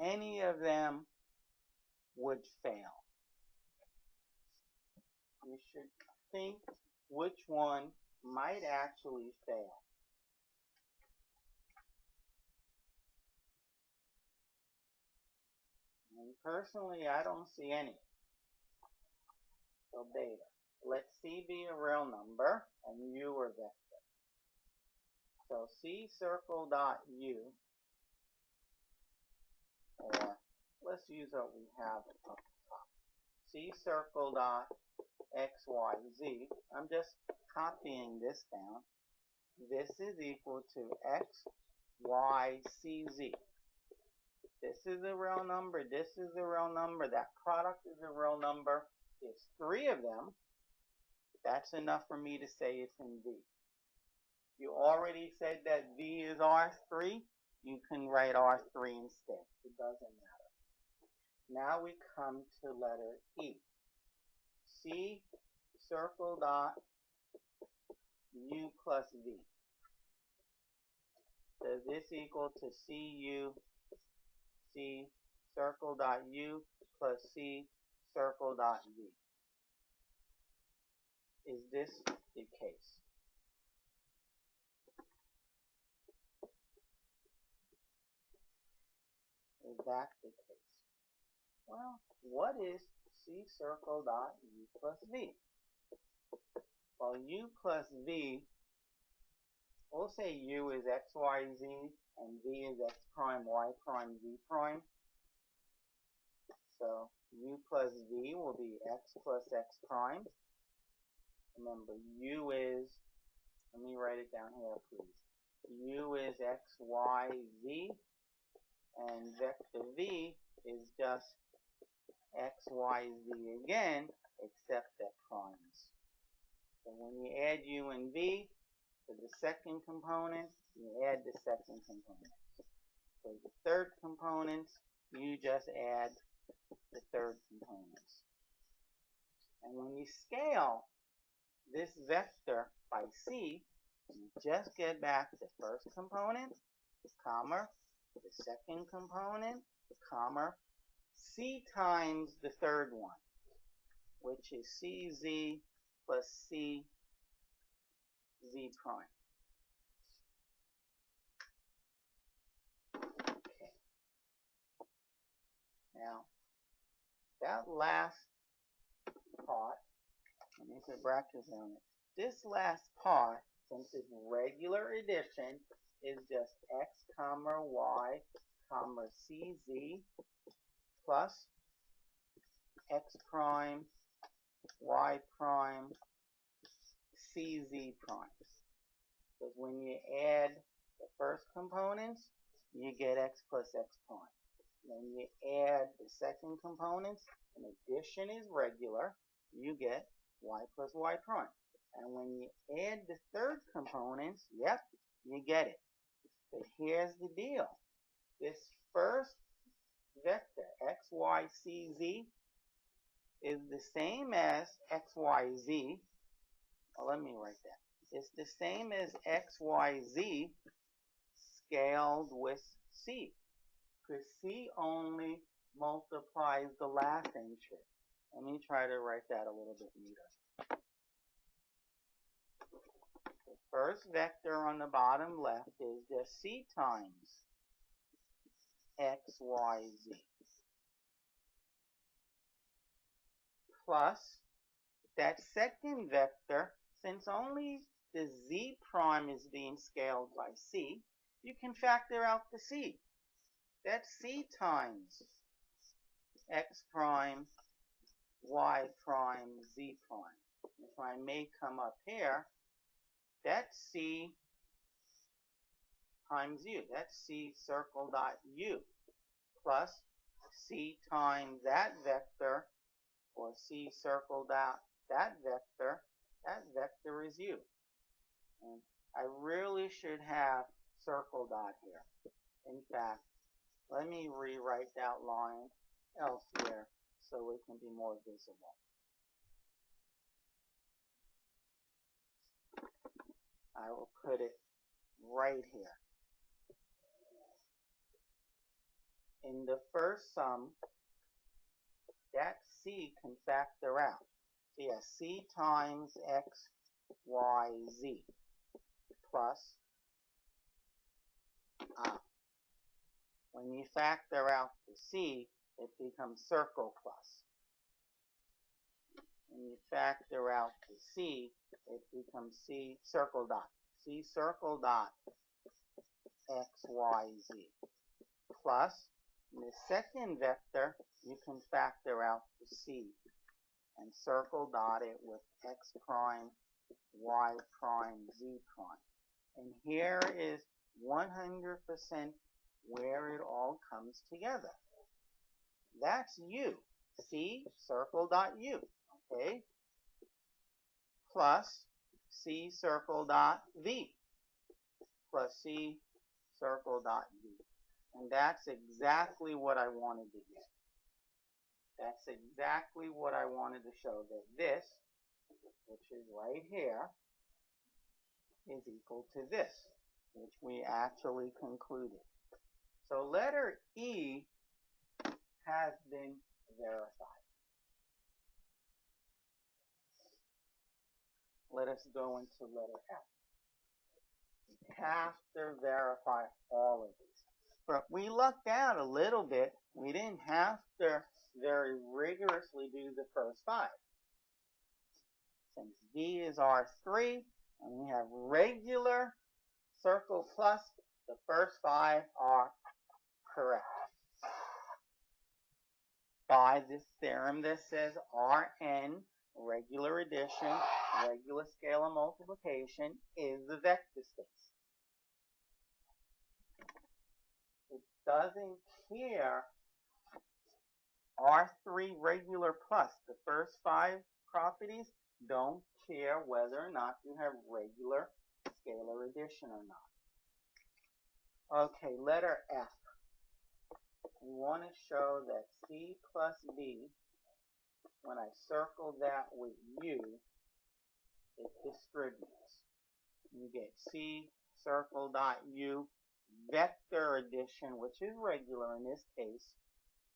any of them would fail. You should think which one might actually fail. personally, I don't see any. So beta. Let C be a real number and U a vector. So C circle dot U, or let's use what we have up top. C circle dot X, Y, Z. I'm just copying this down. This is equal to X, Y, C, Z. This is a real number. This is a real number. That product is a real number. There's three of them. That's enough for me to say it's in V. You already said that V is R3. You can write R3 instead. It doesn't matter. Now we come to letter E. C circle dot U plus V. Does this equal to CU, C circle dot U plus C circle dot V? Is this the case? Is that the case? Well, what is C circle dot U plus V? Well, U plus V, we'll say U is X, Y, Z, and V is X prime, Y prime, Z prime. So U plus V will be X plus X prime. Remember, U is, let me write it down here, please. U is X, Y, Z, and vector V is just X, Y, Z again, except that primes. So when you add U and V to the second component, you add the second component. For the third component, you just add the third components. And when you scale this vector by C, you just get back the first component, comma, the second component, comma, C times the third one, which is CZ plus CZ prime. Okay. Now, that last part, let me put brackets on it. This last part, since it's regular addition, is just X comma Y comma CZ plus X prime Y prime CZ primes. Because when you add the first components, you get X plus X prime. When you add the second components, and addition is regular, you get Y plus Y prime. And when you add the third components, yep, you get it. But here's the deal. This first vector, X, Y, C, Z, is the same as X, Y, Z. Well, let me write that. It's the same as X, Y, Z scaled with C. Because C only multiplies the last entry. Let me try to write that a little bit neater. The first vector on the bottom left is just C times X, Y, Z. Plus that second vector, since only the Z prime is being scaled by C, you can factor out the C. That's C times X prime, Y prime, Z prime. If I may come up here, that's C times U. That's C circle dot U plus C times that vector, or C circle dot that vector. That vector is U. And I really should have circle dot here. In fact, let me rewrite that line elsewhere so it can be more visible. I will put it right here. In the first sum, that C can factor out. So yeah, C times X, Y, Z plus, when you factor out the C, it becomes circle plus. When you factor out the c, it becomes c circle dot. C circle dot x, y, z plus, in the second vector, you can factor out the c and circle dot it with x prime, y prime, z prime. And here is 100% where it all comes together. That's u, c circle dot u, okay? Plus c circle dot v, plus c circle dot v. And that's exactly what I wanted to get. That's exactly what I wanted to show, that this, which is right here, is equal to this, which we actually concluded. So letter E has been verified. Let us go into letter F. We have to verify all of these. But we lucked out a little bit. We didn't have to very rigorously do the first 5. Since B is R3, and we have regular circle plus, the first 5 are correct. By this theorem that says Rn, regular addition, regular scalar multiplication, is the vector space. It doesn't care R3 regular plus, the first 5 properties don't care whether or not you have regular scalar addition or not. Okay, letter F. We want to show that C plus B, when I circle that with U, it distributes. You get C circle dot U, vector addition, which is regular in this case,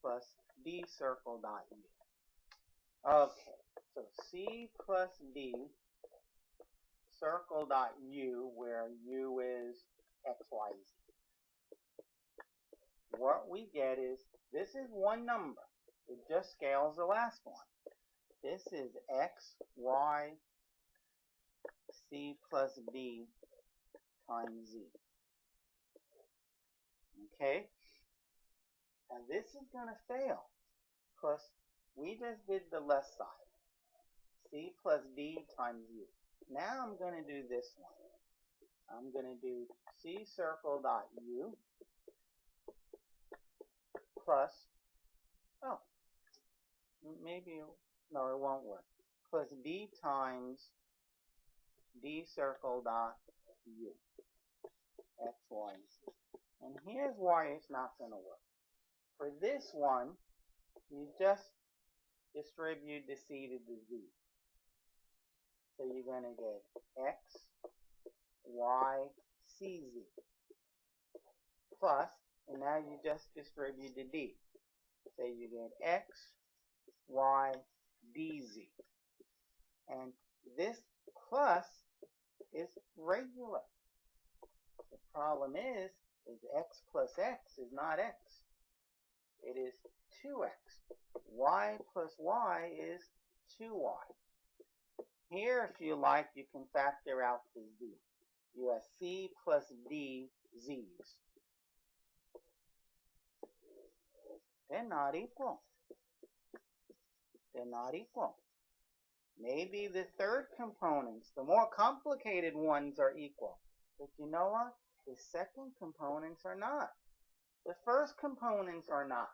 plus B circle dot U. Okay, so C plus B circle dot U, where U is x, y, z. What we get is, this is one number. It just scales the last one. This is x, y, c plus b times z. Okay? And this is going to fail, because we just did the left side. C plus b times u. Now I'm going to do this one. I'm going to do c circle dot u plus, oh, maybe, no, it won't work, plus b times d circle dot u, x, y, z. And here's why it's not going to work. For this one, you just distribute the c to the z. So you're going to get x, y, cz, plus, and now you just distribute the d. So you get x, y, dz. And this plus is regular. The problem is x plus x is not x. It is 2x. Y plus y is 2y. Here, if you like, you can factor out the z. You have c plus d z's. They're not equal. They're not equal. Maybe the third components, the more complicated ones, are equal. But you know what? The second components are not. The first components are not.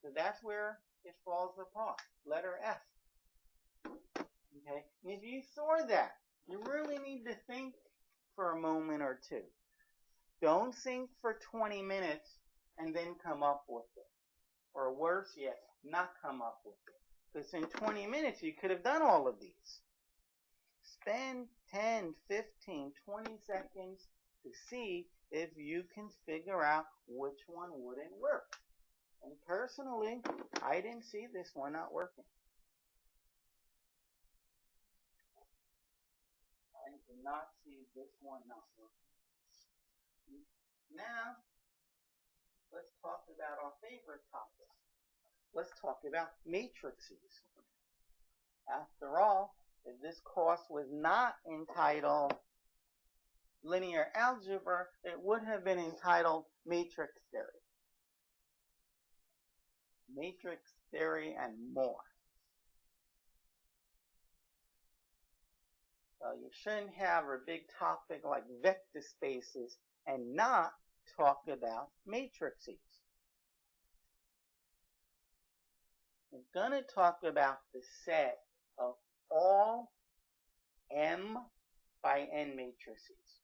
So that's where it falls apart. Letter F. Okay? And if you saw that, you really need to think for a moment or two. Don't think for 20 minutes and then come up with it. Or worse yet, not come up with it. Because in 20 minutes, you could have done all of these. Spend 10, 15, 20 seconds to see if you can figure out which one wouldn't work. And personally, I didn't see this one not working. I did not see this one not working. Now, let's talk about our favorite topic. Let's talk about matrices. After all, if this course was not entitled Linear Algebra, it would have been entitled Matrix Theory. Matrix Theory and more. So you shouldn't have a big topic like vector spaces and not talk about matrices. We're going to talk about the set of all M by N matrices.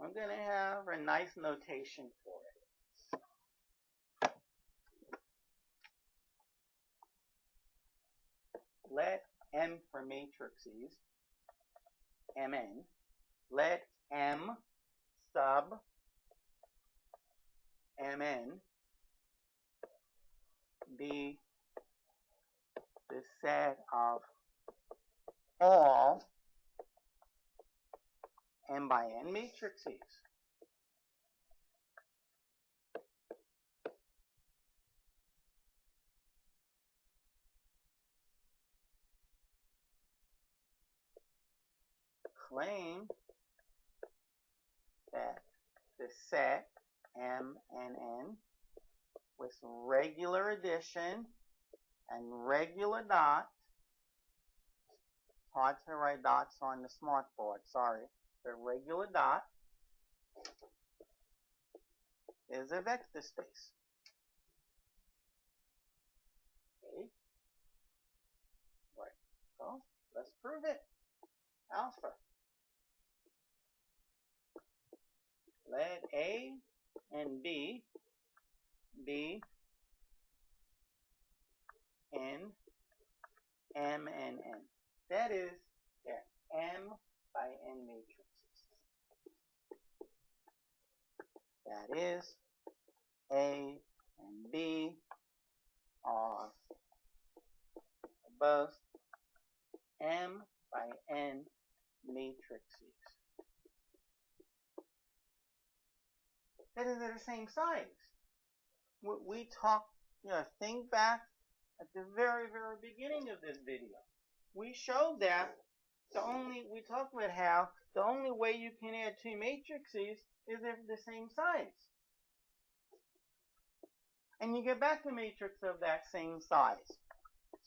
I'm going to have a nice notation for it. Let M for matrices, Mn, let M sub Mn be the set of all M by N matrices. Claim that the set M and N with regular addition and regular dots. Hard to write dots on the smartboard, sorry. The regular dot is a vector space. Okay. Right. So let's prove it. Alpha. Let A and B be in M and N. That is, they're M by N matrices. That is, A and B are both M by N matrices. That is, they're the same size. We talked, think back at the very, very beginning of this video. We showed that we talked about how the only way you can add two matrices is if they're the same size. And you get back the matrix of that same size.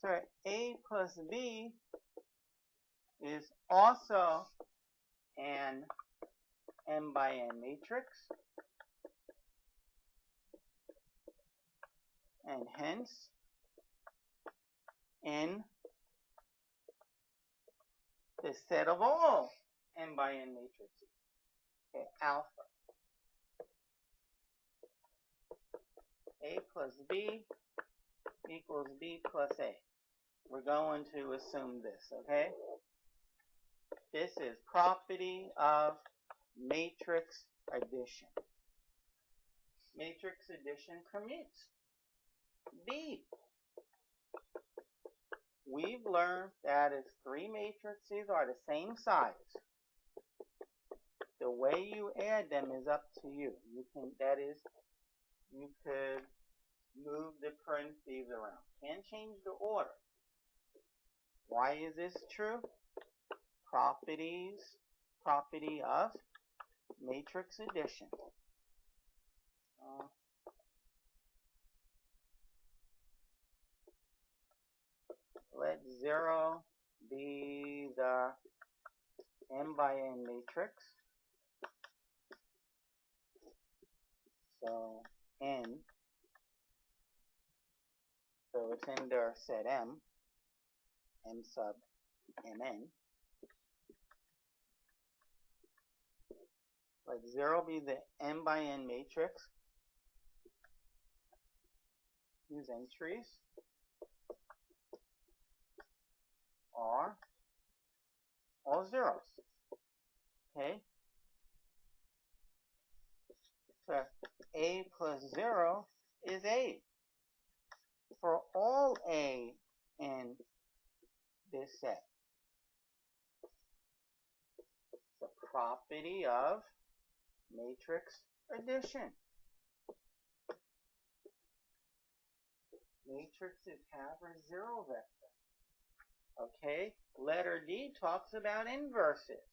So A plus B is also an M by N matrix. And hence, in the set of all M by N matrices, okay, alpha. A plus B equals B plus A. We're going to assume this, okay? This is property of matrix addition. Matrix addition commutes. B. We've learned that if three matrices are the same size, the way you add them is up to you. You could move the parentheses around. Can't change the order. Why is this true? Property of matrix addition. Let 0 be the M by N matrix. So N, so it's in their set M sub Mn. Let 0 be the M by N matrix. Use entries are all zeros. Okay? So A plus 0 is A. For all A in this set. The property of matrix addition. Matrices have a zero vector. Okay, letter D talks about inverses.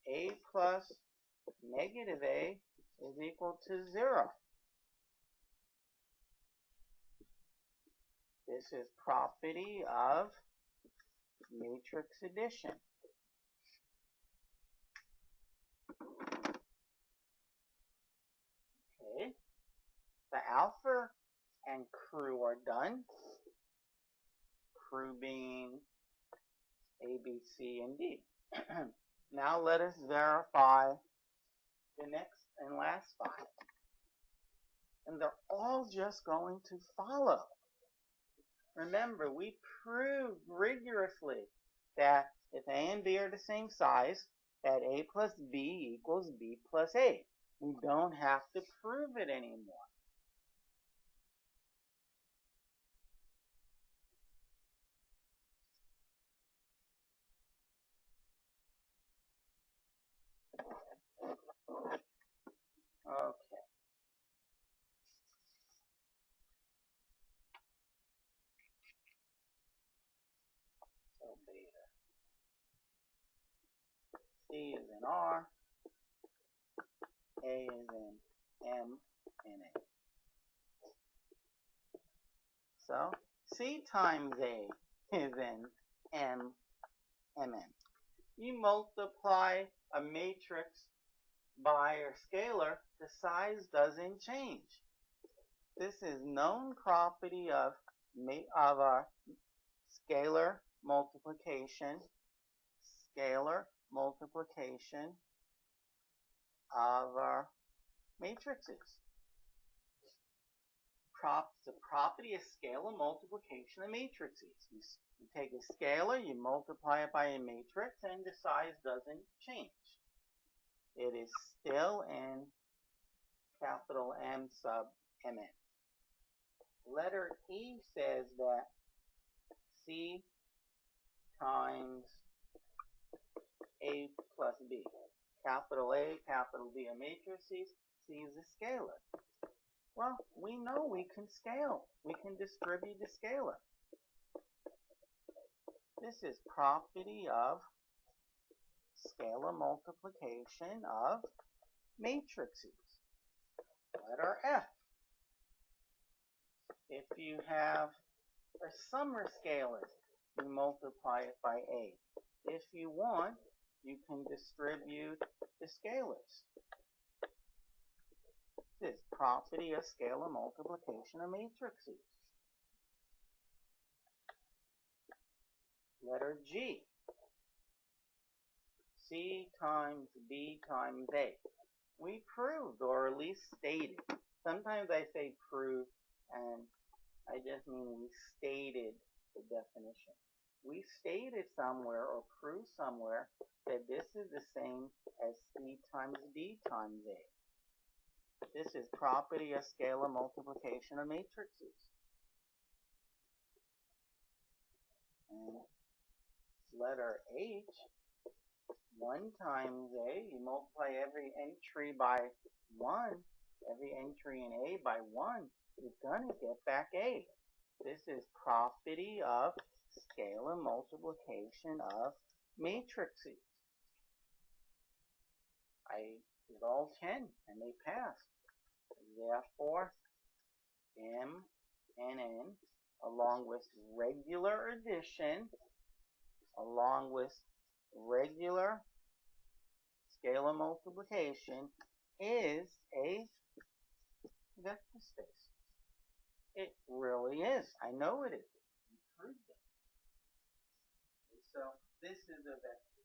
A plus negative A is equal to 0. This is property of matrix addition. Okay, the alpha and crew are done. Crew being A, B, C, and D. Now let us verify the next and last 5. And they're all just going to follow. Remember, we proved rigorously that if A and B are the same size, that A plus B equals B plus A. We don't have to prove it anymore. Okay. So beta. C is in R. A is in M and A. So C times A is in M and N. You multiply a matrix by a scalar, the size doesn't change. This is known property of our scalar multiplication of our matrices. The property is scalar multiplication of matrices. You take a scalar, you multiply it by a matrix, and the size doesn't change. It is still in capital M sub Mn. Letter E says that C times A plus B. Capital A, capital B are matrices. C is a scalar. Well, we know we can scale. We can distribute the scalar. This is property of scalar multiplication of matrices. Letter F. If you have a sum of scalars, you multiply it by A. If you want, you can distribute the scalars. This is property of scalar multiplication of matrices. Letter G. C times B times A. We proved, or at least stated. Sometimes I say proved, and I just mean we stated the definition. We stated somewhere or proved somewhere that this is the same as C times D times A. This is property of scalar multiplication of matrices. And letter H, 1 times A, you multiply every entry by 1, every entry in A by 1, you're going to get back A. This is property of scalar multiplication of matrices. I did all 10 and they passed. Therefore, M and N, along with regular addition, along with regular scalar multiplication, is a vector space. It really is. I know it is. We proved it. And so this is a vector space.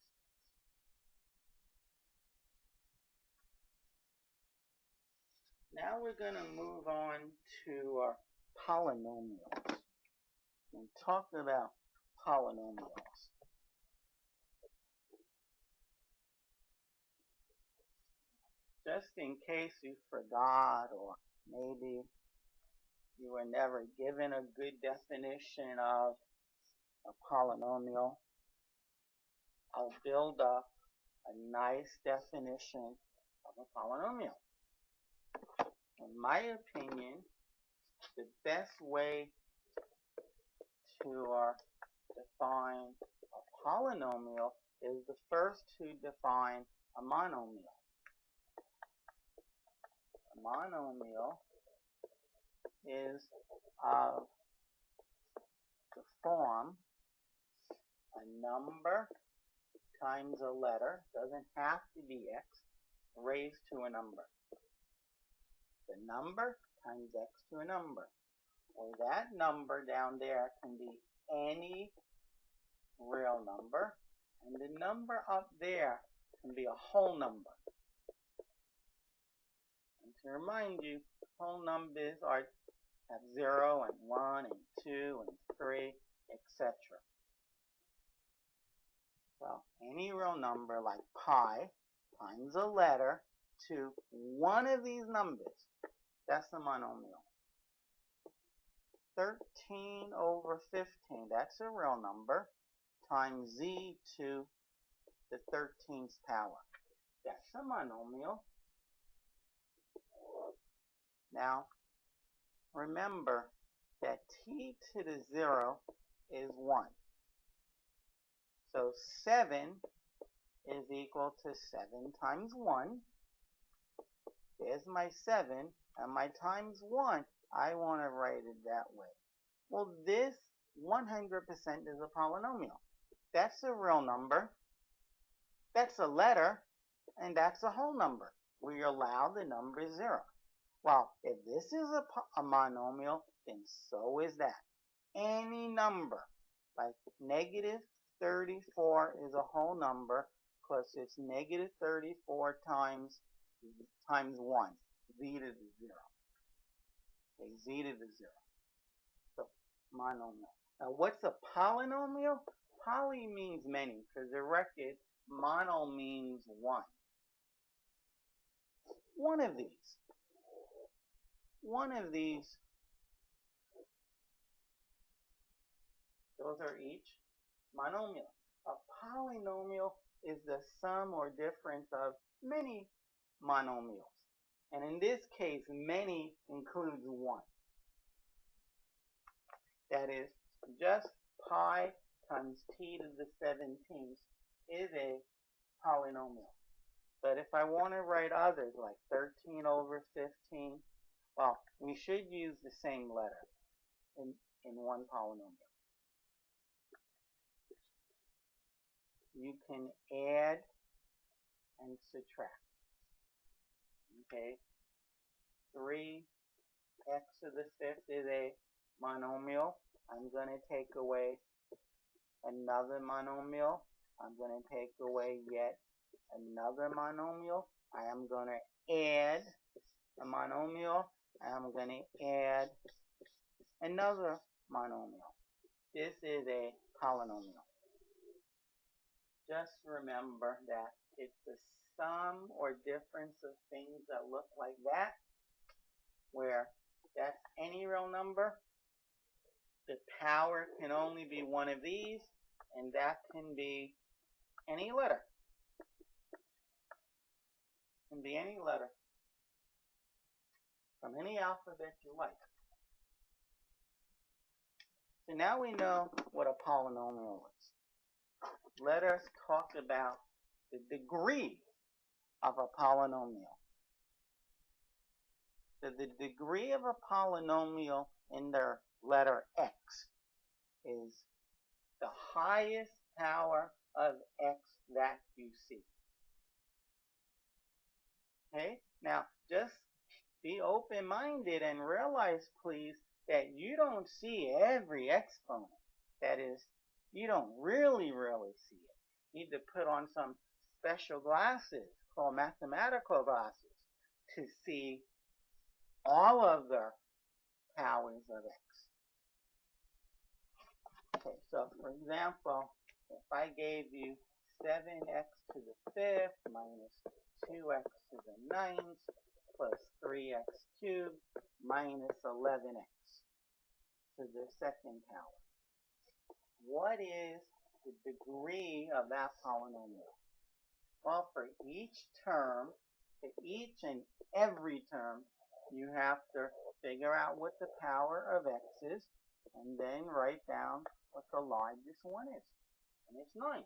Now we're going to move on to our polynomials and talk about polynomials. Just in case you forgot, or maybe you were never given a good definition of a polynomial, I'll build up a nice definition of a polynomial. In my opinion, the best way to define a polynomial is the first to define a monomial. A monomial is of the form a number times a letter, doesn't have to be x, raised to a number. The number times x to a number. Or that number down there can be any real number, and the number up there can be a whole number. And to remind you, whole numbers have 0 and 1 and 2 and 3, etc. So any real number like pi times a letter to one of these numbers, that's a monomial. 13 over 15, that's a real number, times z to the 13th power. That's a monomial. Now, remember that t to the 0 is 1. So 7 is equal to 7 times 1. There's my 7, and my times 1, I want to write it that way. Well, this 100% is a polynomial. That's a real number. That's a letter, and that's a whole number. We allow the number 0. Well, if this is a monomial, then so is that. Any number, like negative 34 is a whole number because it's negative 34 times 1, z to the 0. Okay, z to the 0. So, monomial. Now, what's a polynomial? Poly means many. For the record, mono means one. One of these, those are each monomial. A polynomial is the sum or difference of many monomials. And in this case, many includes 1. That is, just pi times t to the 17th is a polynomial. But if I want to write others, like 13 over 15, well, we should use the same letter in one polynomial. You can add and subtract. Okay, 3x to the 5th is a monomial. I'm going to take away another monomial. I'm going to take away yet another monomial. I am going to add a monomial. I'm going to add another monomial. This is a polynomial. Just remember that it's the sum or difference of things that look like that, where that's any real number. The power can only be one of these, and that can be any letter. It can be any letter from any alphabet you like. So now we know what a polynomial is. Let us talk about the degree of a polynomial. So the degree of a polynomial in their letter x is the highest power of x that you see. Okay? Now, just be open-minded and realize, please, that you don't see every exponent. That is, you don't really see it. You need to put on some special glasses called mathematical glasses to see all of the powers of x. Okay, so for example, if I gave you 7x to the 5th minus 2x to the 9th plus 3x cubed minus 11x to the 2nd power. What is the degree of that polynomial? Well, for each term, for each and every term, you have to figure out what the power of x is, and then write down what the largest one is. And it's 9.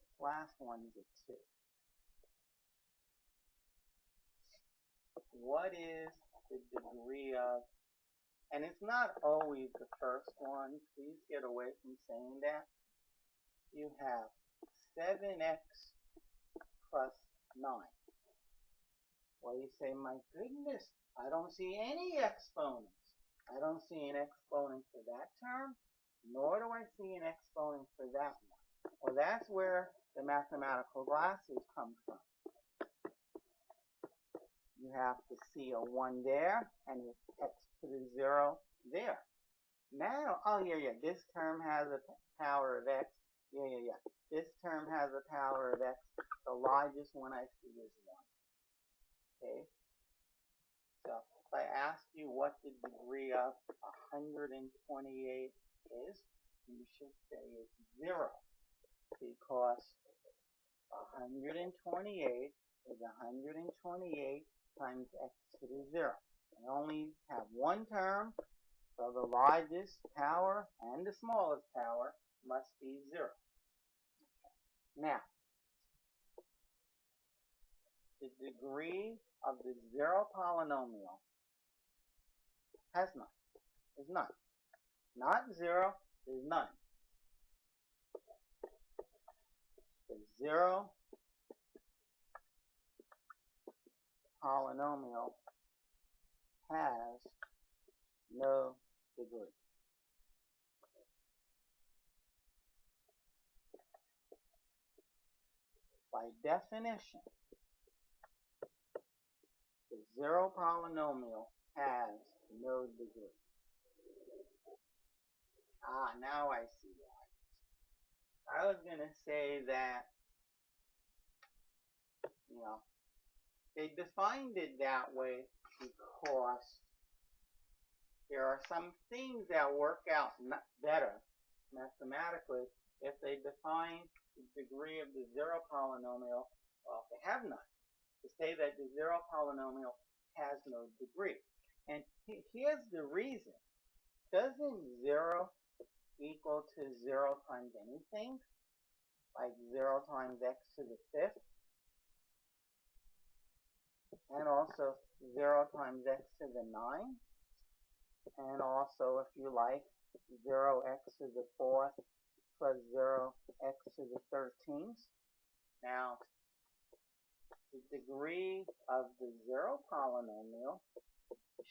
This last one is a 2. What is the degree of, and it's not always the first one, please get away from saying that. You have 7x plus 9. Well, you say, my goodness, I don't see any exponents. I don't see an exponent for that term, nor do I see an exponent for that one. Well, that's where the mathematical glasses come from. You have to see a 1 there, and x to the 0 there. Now, oh, yeah, this term has a power of x. Yeah. This term has a power of x. The largest one I see is 1. Okay? So, if I ask you what the degree of 128 is, you should say it's 0. Because 128 is 128 times x to the 0. I only have one term, so the largest power and the smallest power must be 0. Now, the degree of the 0 polynomial has none. Is none. Not 0, is none. The 0 polynomial has no degree. By definition, the 0 polynomial has no degree. Now I see why. I was going to say that, they defined it that way because there are some things that work out better mathematically if they define the degree of the 0 polynomial, well, if they have none, to say that the 0 polynomial has no degree. And here's the reason. Doesn't 0 equal to 0 times anything? Like 0 times x to the 5th? And also 0 times x to the 9? And also, if you like, 0x to the 4th plus 0x to the 13th. Now, the degree of the 0 polynomial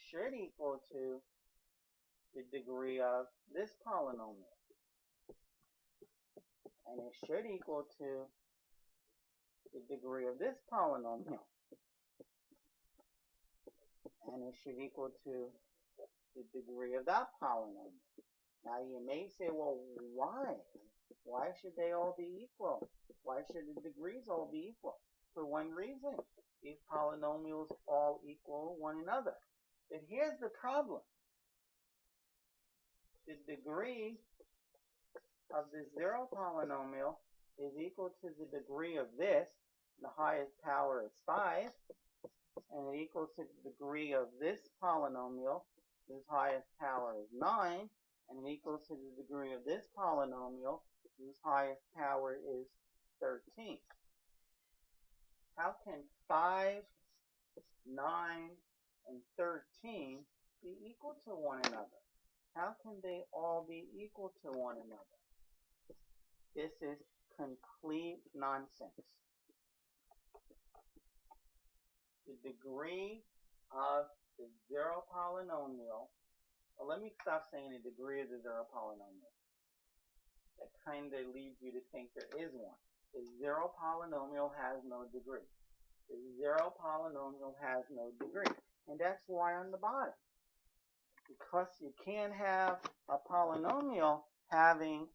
should equal to the degree of this polynomial. And it should equal to the degree of this polynomial. And it should equal to the degree of that polynomial. Now you may say, well, why? Why should they all be equal? Why should the degrees all be equal? For one reason. These polynomials all equal one another. But here's the problem. The degree of the 0 polynomial is equal to the degree of this. The highest power is 5. And it equals to the degree of this polynomial, whose highest power is 9. And it equals to the degree of this polynomial, whose highest power is 13. How can 5, 9, and 13 be equal to one another? How can they all be equal to one another? This is complete nonsense. The degree of the 0 polynomial, well, let me stop saying the degree of the 0 polynomial. That kind of leads you to think there is one. The 0 polynomial has no degree. The 0 polynomial has no degree. And that's why on the bottom. Because you can't have a polynomial having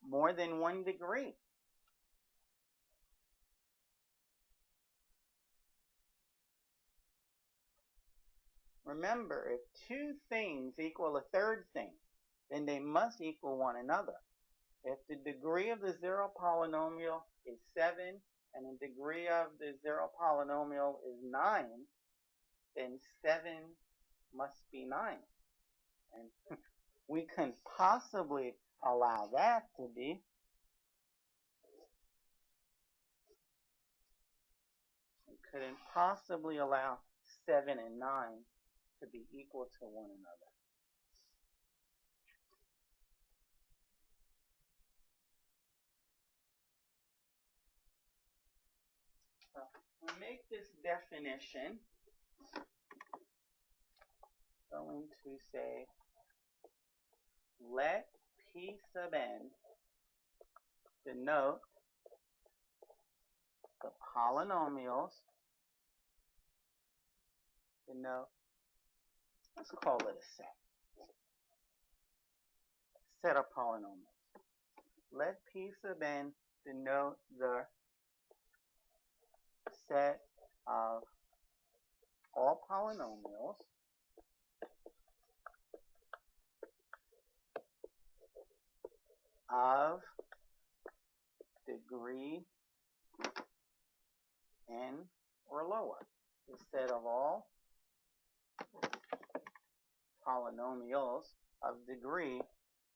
more than one degree. Remember, if two things equal a third thing, then they must equal one another. If the degree of the zero polynomial is 7 and the degree of the zero polynomial is 9, then 7 must be 9. And we couldn't possibly allow that to be. We couldn't possibly allow 7 and 9 to be equal to one another. So we make this definition. Going to say, let P sub n denote the polynomials, let's call it a set of polynomials. Let P sub n denote the set of all polynomials of degree n or lower. The set of all polynomials of degree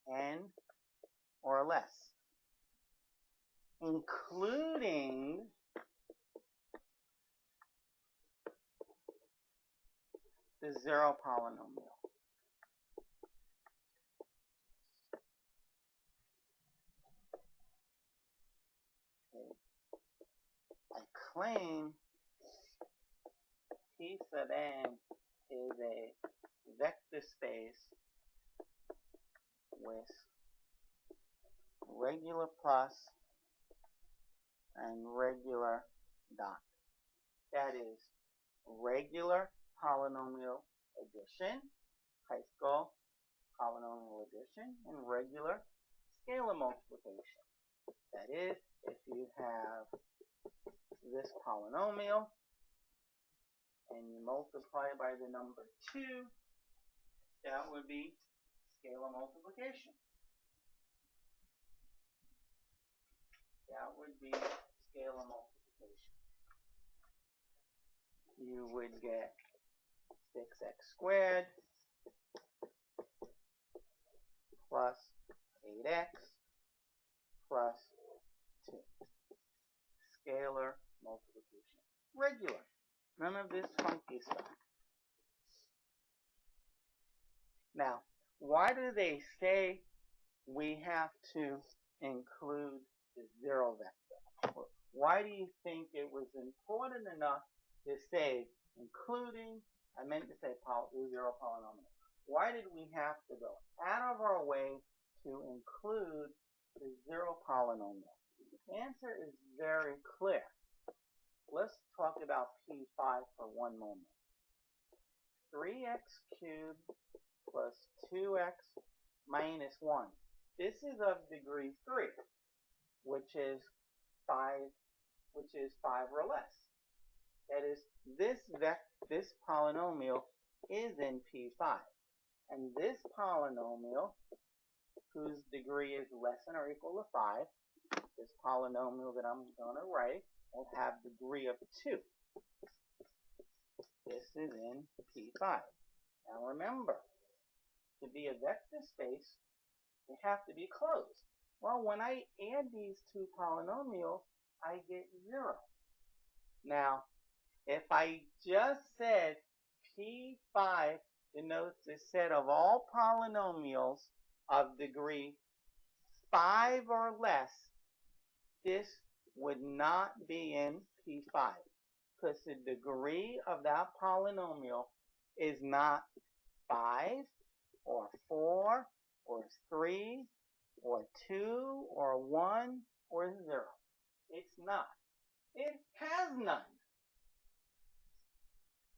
n or less, including the zero polynomial. I claim P sub n is a vector space with regular plus and regular dot. That is regular polynomial addition, high school polynomial addition, and regular scalar multiplication. That is, if you have this polynomial and you multiply by the number 2, that would be scalar multiplication. That would be scalar multiplication. You would get 6x squared plus 8x plus 2. Scalar multiplication. Regular. None of this funky stuff. Now, why do they say we have to include the zero vector? Why do you think it was important enough to say including, I meant to say zero polynomial. Why did we have to go out of our way to include the zero polynomial? The answer is very clear. Let's talk about P5 for one moment. 3x cubed plus 2x minus 1. This is of degree 3, which is 5 or less. That is, this polynomial is in P5. And this polynomial, whose degree is less than or equal to 5, this polynomial that I'm going to write, will have degree of 2. This is in P5. Now remember, to be a vector space, they have to be closed. Well, when I add these two polynomials, I get 0. Now, if I just said P5 denotes the set of all polynomials of degree 5 or less, this would not be in P5 because the degree of that polynomial is not 5 or 4 or 3 or 2 or 1 or 0. It's not. It has none.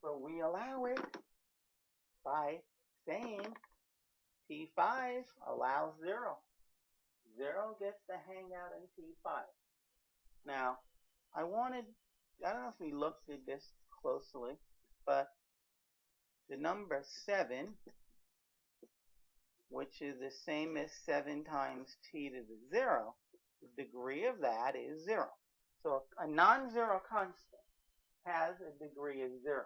But we allow it by saying P5 allows 0. 0 gets to hang out in P5. Now, I don't know if we looked at this closely, but the number 7 which is the same as 7 times t to the 0, the degree of that is 0. So a non-zero constant has a degree of 0.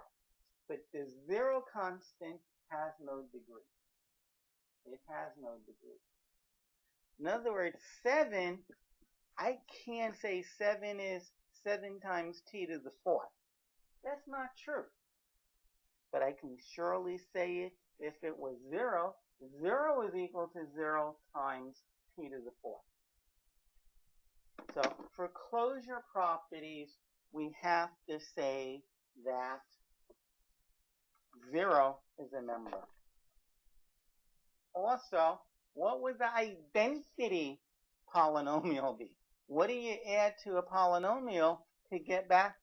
But the 0 constant has no degree. It has no degree. In other words, 7, I can't say 7 is 7 times t to the 4th. That's not true. But I can surely say it if it was 0. 0 is equal to 0 times t to the 4th. So for closure properties, we have to say that 0 is a number. Also, what would the identity polynomial be? What do you add to a polynomial to get back?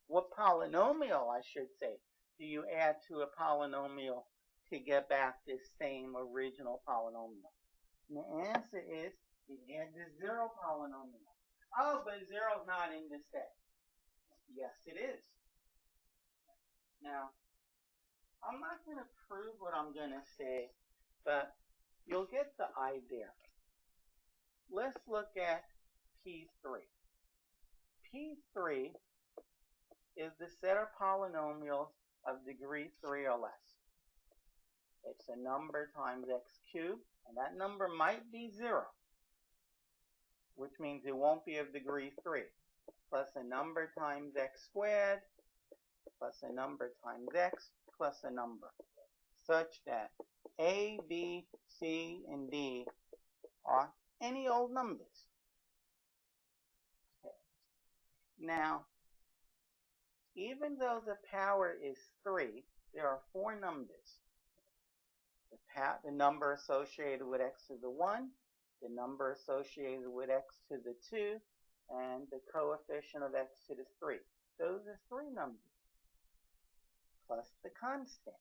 What polynomial, I should say, do you add to a polynomial to get back this same original polynomial? And the answer is you add the 0 polynomial. Oh, but 0 is not in this set. Yes, it is. Now, I'm not going to prove what I'm going to say, but you'll get the idea. Let's look at P3. P3 is the set of polynomials of degree 3 or less. It's a number times x cubed, and that number might be 0, which means it won't be of degree 3, plus a number times x squared, plus a number times x, plus a number, such that A, B, C, and D are any old numbers. Okay. Now, even though the power is 3, there are 4 numbers. The number associated with x to the 1, the number associated with x to the 2, and the coefficient of x to the 3. Those are 3 numbers, plus the constant,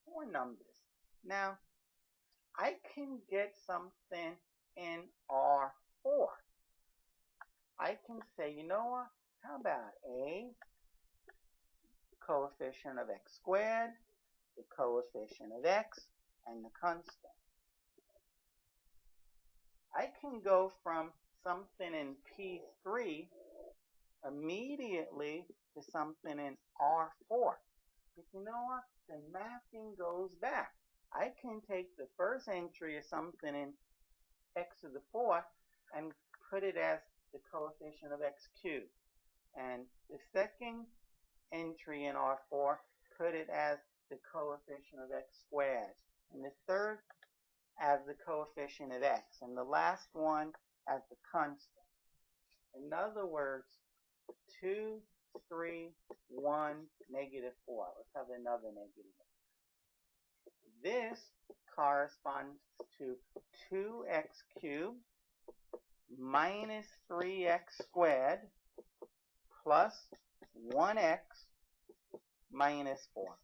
4 numbers. Now, I can get something in R4. I can say, you know what? How about A, coefficient of x squared, the coefficient of x, and the constant. I can go from something in P3 immediately to something in R4. But you know what? The mapping goes back. I can take the first entry of something in x to the 4th and put it as the coefficient of x cubed. And the second entry in R4, put it as the coefficient of x squared. And the third as the coefficient of x. And the last one as the constant. In other words, 2, 3, 1, negative 4. Let's have another negative. This corresponds to 2x cubed minus 3x squared plus 1x minus 4.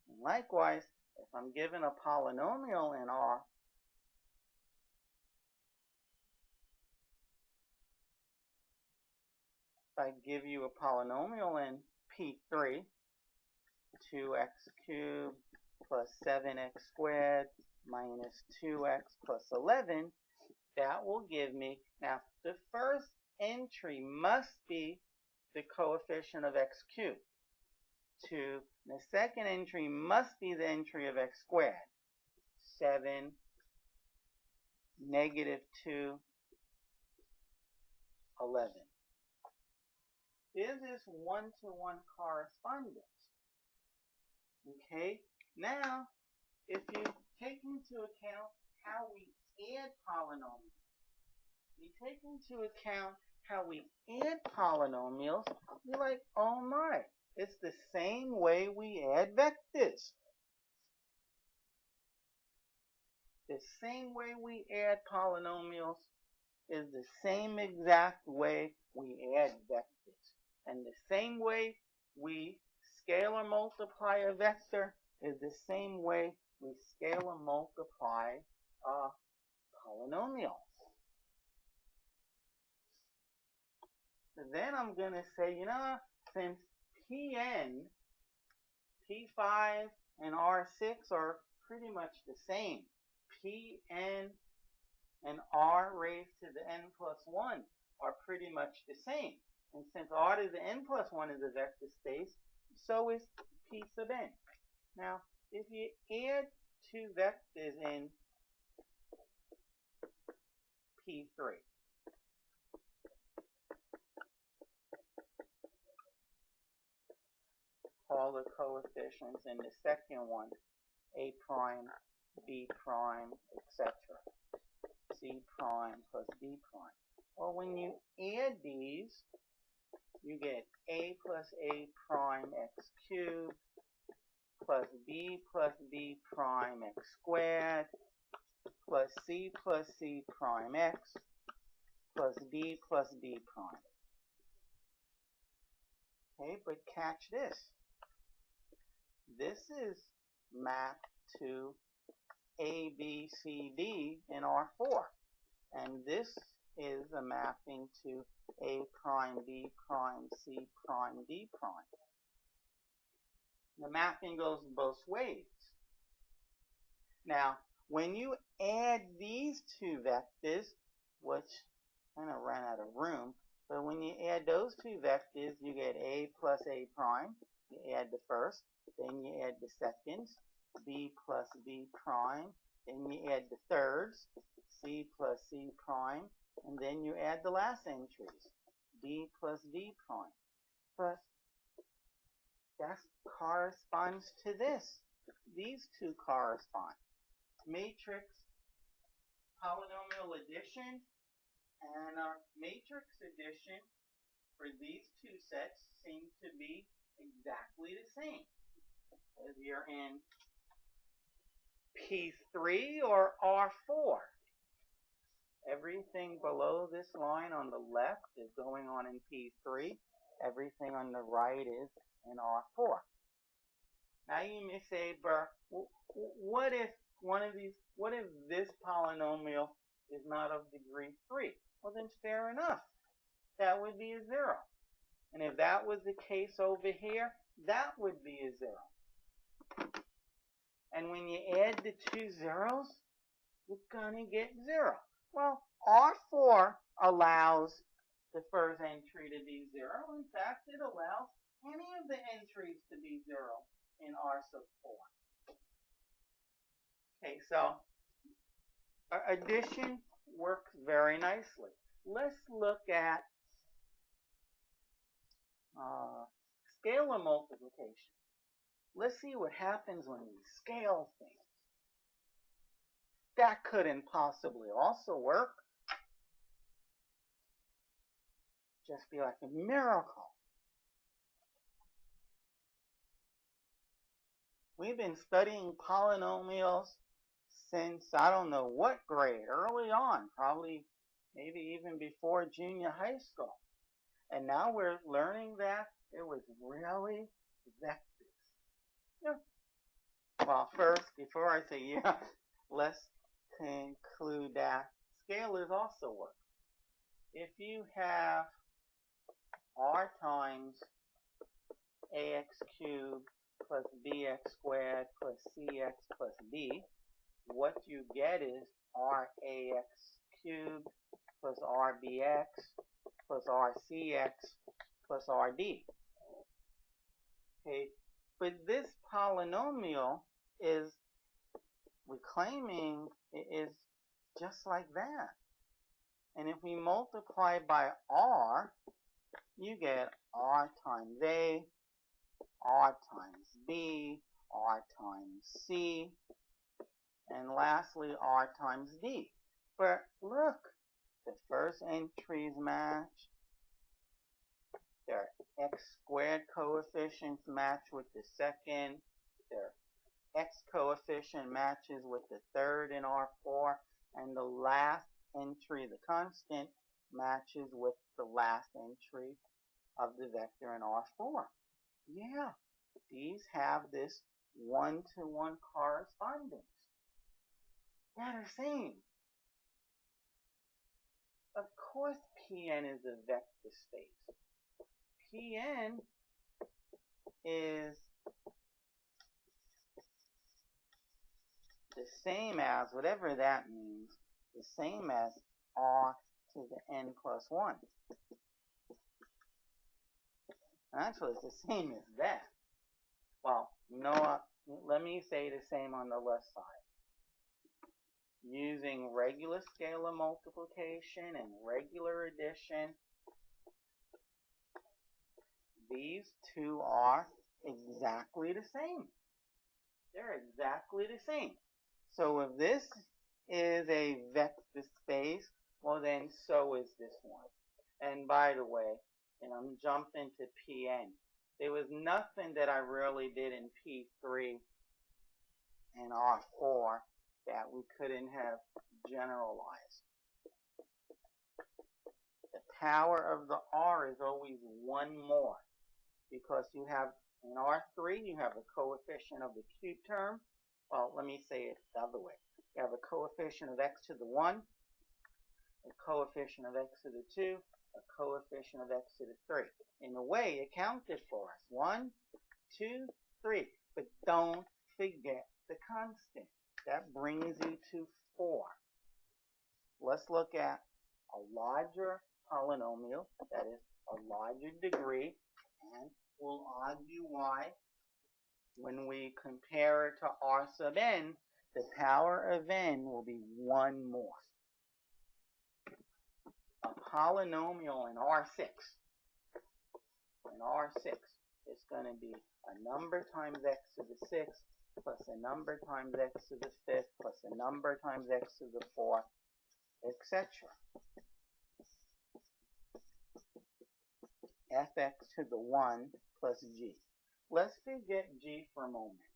And likewise, if I'm given a polynomial in R, if I give you a polynomial in P3, 2x cubed plus 7x squared minus 2x plus 11, that will give me, now the first entry must be the coefficient of x cubed. The second entry must be the entry of x squared. 7, negative 2, 11. This is one-to-one correspondence. Okay, now if you take into account how we add polynomials, you're like, oh my, it's the same way we add vectors. The same way we add polynomials is the same exact way we add vectors. And the same way we scalar multiply a vector is the same way we scalar multiply a polynomial. So then I'm going to say, you know, since Pn, P5, and R6 are pretty much the same. Pn and R raised to the n plus 1 are pretty much the same. And since R to the n plus 1 is a vector space, so is P sub n. Now, if you add two vectors in P3, call the coefficients in the second one A prime, B prime, etc. C prime plus B prime. Well, when you add these, you get A plus A prime x cubed plus B prime x squared plus C prime x plus D prime. Okay, but catch this. This is mapped to A, B, C, D in R4. And this is a mapping to A prime, B prime, C prime, D prime. The mapping goes both ways. Now, when you add these two vectors, which I kind of ran out of room, but when you add those two vectors, you get A plus A prime. You add the first, then you add the seconds, B plus B prime, then you add the thirds, C plus C prime, and then you add the last entries, D plus D prime. But that corresponds to this. These two correspond. Matrix polynomial addition and our matrix addition for these two sets seem to be exactly the same. Whether you're in P3 or R4. Everything below this line on the left is going on in P3. Everything on the right is in R4. Now you may say, what if this polynomial is not of degree 3? Well, then fair enough. That would be a 0. And if that was the case over here, that would be a 0. And when you add the two zeros, you're going to get 0. Well, R4 allows the first entry to be 0. In fact, it allows any of the entries to be 0 in R sub 4. Okay, so addition works very nicely. Let's look at scalar multiplication. Let's see what happens when we scale things. That couldn't possibly also work. Just be like a miracle. We've been studying polynomials since I don't know what grade, early on, probably maybe even before junior high school. And now we're learning that it was really vectors. Yeah. Well, first, before I say yeah, let's conclude that scalars also work. If you have R times AX cubed plus BX squared plus CX plus D, what you get is RAX cubed plus RBX plus RCX plus RD. Okay, but this polynomial is, we're claiming it is just like that. And if we multiply by R, you get R times A, R times B, R times C, and lastly R times D. But look, the first entries match, their x squared coefficients match with the second, their x coefficient matches with the third in R4, and the last entry, the constant, matches with the last entry of the vector in R4. Yeah, these have this one-to-one correspondence. They're the same. Of course Pn is a vector space. Pn is the same as, whatever that means, the same as r to the n plus 1. Actually, it's the same as that. Well, you know what? Let me say the same on the left side. Using regular scalar multiplication and regular addition, these two are exactly the same. They're exactly the same. So if this is a vector space, well then so is this one. And by the way, and I'm jumping to Pn. There was nothing that I really did in P3 and R4 that we couldn't have generalized. The power of the R is always one more, because you have, in R3, you have a coefficient of the cube term. Well, let me say it the other way. You have a coefficient of x to the 1, a coefficient of x to the 2, a coefficient of x to the 3. In a way, it counted for us. 1, 2, 3. But don't forget the constant. That brings you to 4. Let's look at a larger polynomial, that is a larger degree, and we'll argue why. When we compare it to r sub n, the power of n will be 1 more. A polynomial in R6, is going to be a number times x to the 6th plus a number times x to the 5th plus a number times x to the 4th, etc. fx to the 1 plus g. Let's forget g for a moment.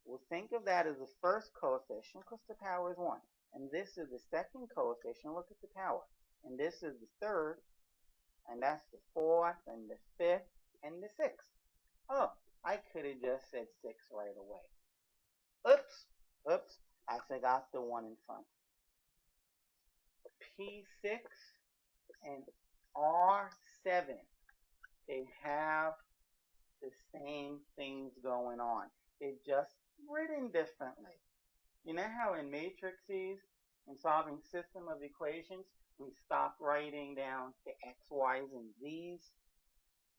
We'll think of that as the first coefficient because the power is 1. And this is the second coefficient. Look at the power. And this is the third. And that's the 4th and the 5th and the 6th. Oh, I could have just said 6 right away. Oops, I forgot the 1 in front. P6 and R7, they have the same things going on. They're just written differently. You know how in matrices, in solving system of equations, we stop writing down the x, y's, and z's?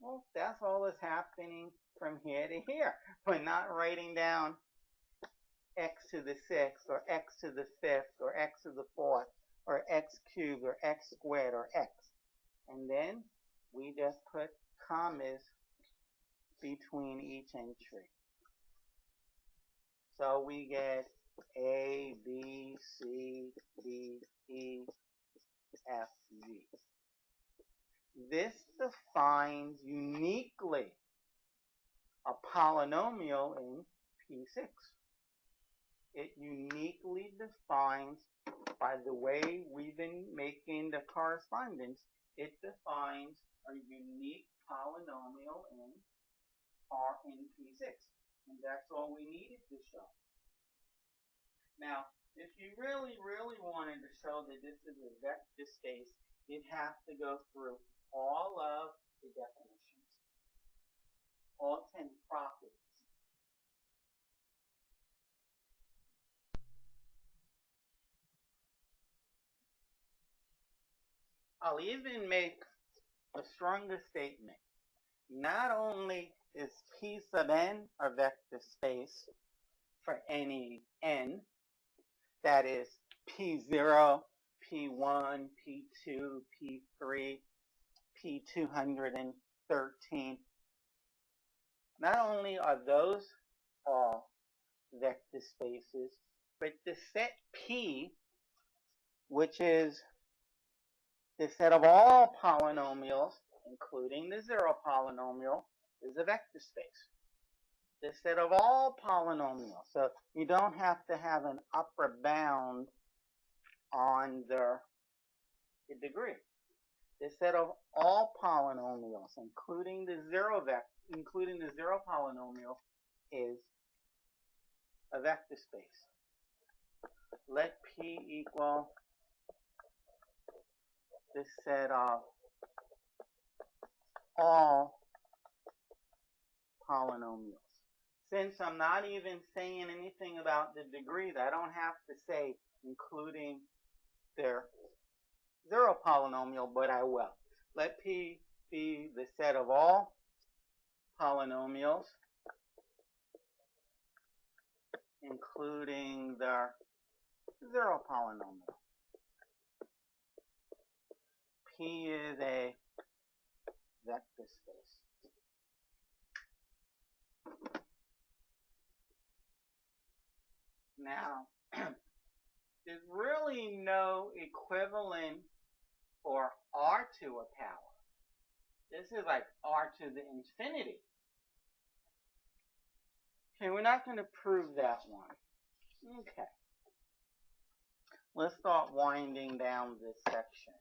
Well, that's all that's happening from here to here. We're not writing down x to the 6th, or x to the 5th, or x to the 4th, or x cubed, or x squared, or x. And then we just put commas between each entry. So we get A, B, C, D, E, F, G. This defines uniquely a polynomial in P6. It uniquely defines, by the way we've been making the correspondence, it defines a unique polynomial in P6. And that's all we needed to show. Now, if you really wanted to show that this is a vector space, you'd have to go through all of the definitions, all 10 properties. I'll even make a stronger statement. Not only is P sub n a vector space for any n, that is P0, P1, P2, P3, P213. Not only are those all vector spaces, but the set P, which is the set of all polynomials, including the zero polynomial, is a vector space. The set of all polynomials. So you don't have to have an upper bound on the degree. The set of all polynomials, including the zero polynomial, is a vector space. Let P equal the set of all polynomials. Since I'm not even saying anything about the degrees, I don't have to say including their zero polynomial, but I will. Let P be the set of all polynomials, including their zero polynomial. P is a vector space. Now, there's really no equivalent for r to a power. This is like r to the infinity. Okay, we're not going to prove that one. Okay. Let's start winding down this section.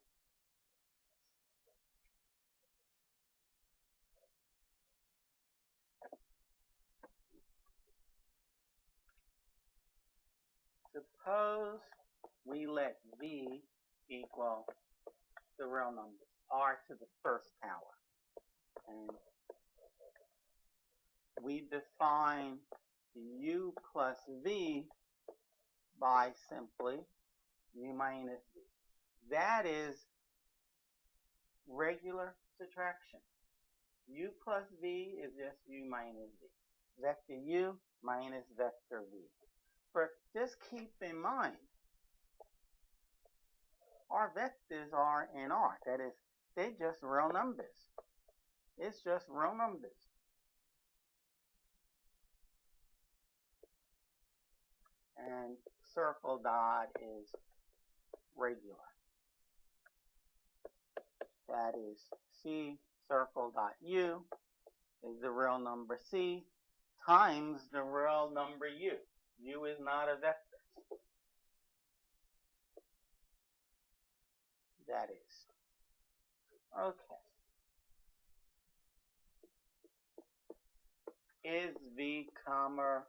Suppose we let v equal the real numbers, r to the first power. And we define u plus v by simply u minus v. That is regular subtraction. U plus v is just u minus v. Vector u minus vector v. But just keep in mind, our vectors are in R. That is, they're just real numbers. It's just real numbers. And circle dot is regular. That is C circle dot U is the real number C times the real number U. U is not a vector. That is. Okay. Is V comma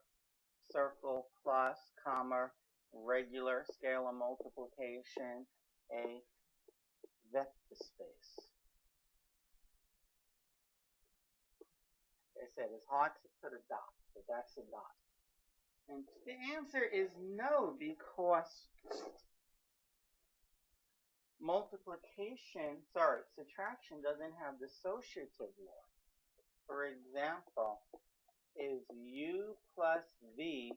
circle plus comma regular scalar multiplication a vector space? They said it's hard to put a dot, but that's a dot. And the answer is no, because subtraction doesn't have the associative law. For example, is u plus v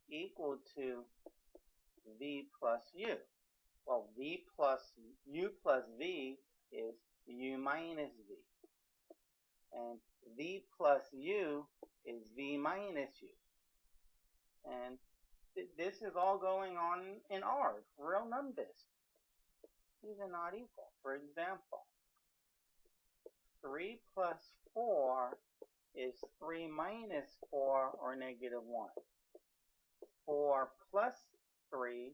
equal to v plus u? Well, u plus v is u minus v. And v plus u is v minus u. And this is all going on in R, real numbers. These are not equal. For example, 3 plus 4 is 3 minus 4 or negative 1. 4 plus 3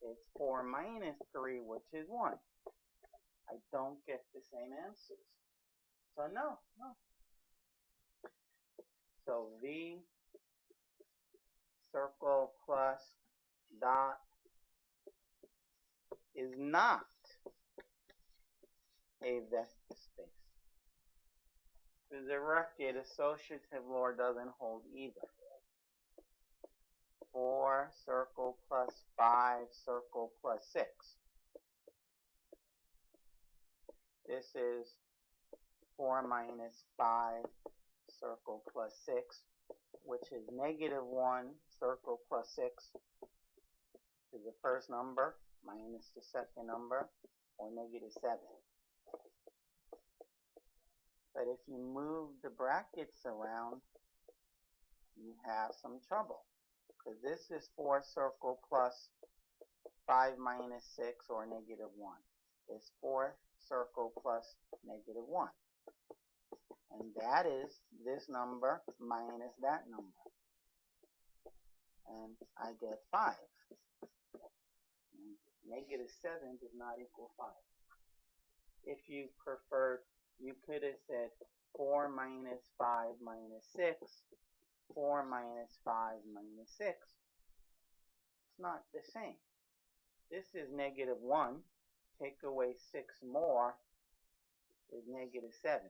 is 4 minus 3, which is 1. I don't get the same answers. So no. So V circle plus dot is not a vector space. For the record, associative law doesn't hold either. 4 circle plus 5 circle plus 6. This is 4 minus 5 circle plus 6, which is negative 1 circle plus 6 is the first number minus the second number, or negative 7. But if you move the brackets around, you have some trouble. Because this is 4 circle plus 5 minus 6, or negative 1. It's 4 circle plus negative 1. And that is this number minus that number. And I get 5. And negative 7 does not equal 5. If you preferred, you could have said 4 minus 5 minus 6, 4 minus 5 minus 6. It's not the same. This is negative 1. Take away 6 more is negative 7.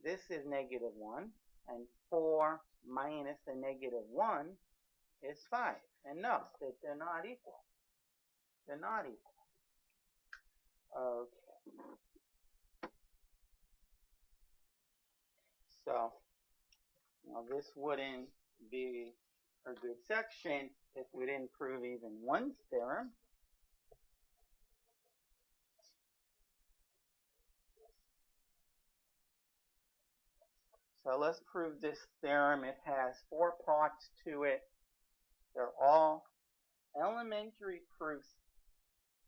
This is negative 1, and 4 minus a negative 1 is 5. And note that they're not equal. They're not equal. Okay. So, now this wouldn't be a good section if we didn't prove even one theorem. So let's prove this theorem. It has 4 parts to it. They're all elementary proofs.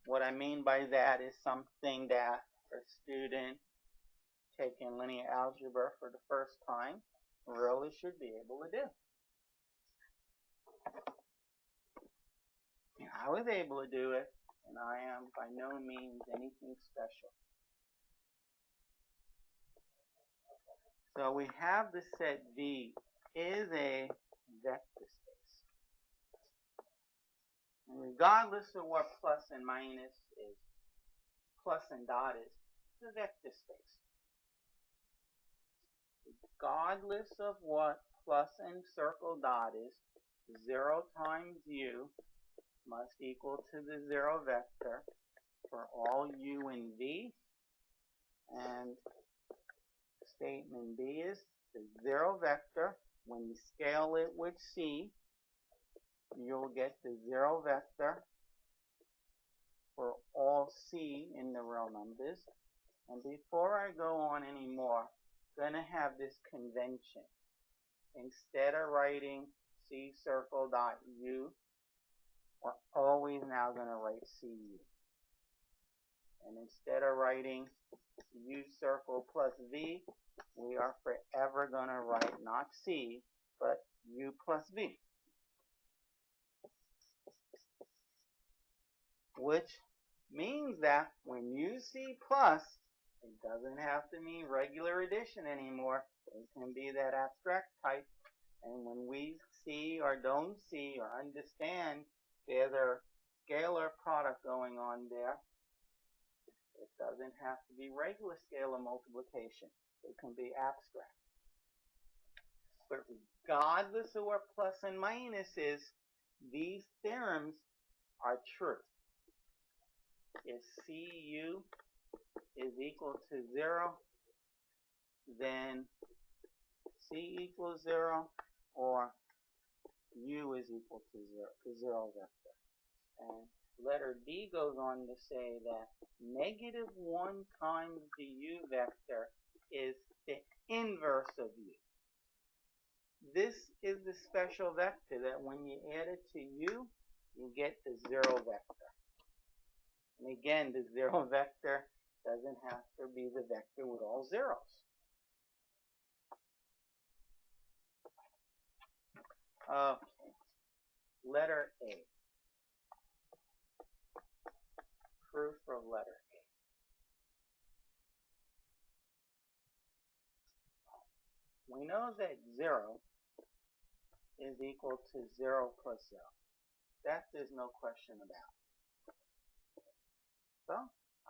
What I mean by that is something that a student taking linear algebra for the first time really should be able to do. And I was able to do it, and I am by no means anything special. So we have the set V is a vector space. And regardless of what plus and minus is, plus and dot is, it's a vector space. Regardless of what plus and circle dot is, 0 times u must equal to the 0 vector for all u in V. And statement B is the 0 vector. When you scale it with C, you'll get the 0 vector for all C in the real numbers. And before I go on anymore, I'm going to have this convention. Instead of writing C circle dot U, we're always now going to write CU. And instead of writing U circle plus V, we are forever going to write not C, but U plus V. Which means that when you see plus, it doesn't have to mean regular addition anymore. It can be that abstract type. And when we see or don't see or understand there's a scalar product going on there, it doesn't have to be regular scalar multiplication. It can be abstract. But regardless of what plus and minus is, these theorems are true. If CU is equal to 0, then C equals 0, or U is equal to 0 vector. And letter D goes on to say that negative 1 times the U vector is the inverse of U. This is the special vector that when you add it to U, you get the 0 vector. And again, the 0 vector doesn't have to be the vector with all zeros. Okay. Letter A. Proof of letter A. We know that 0 is equal to 0 plus 0. That there's no question about. So,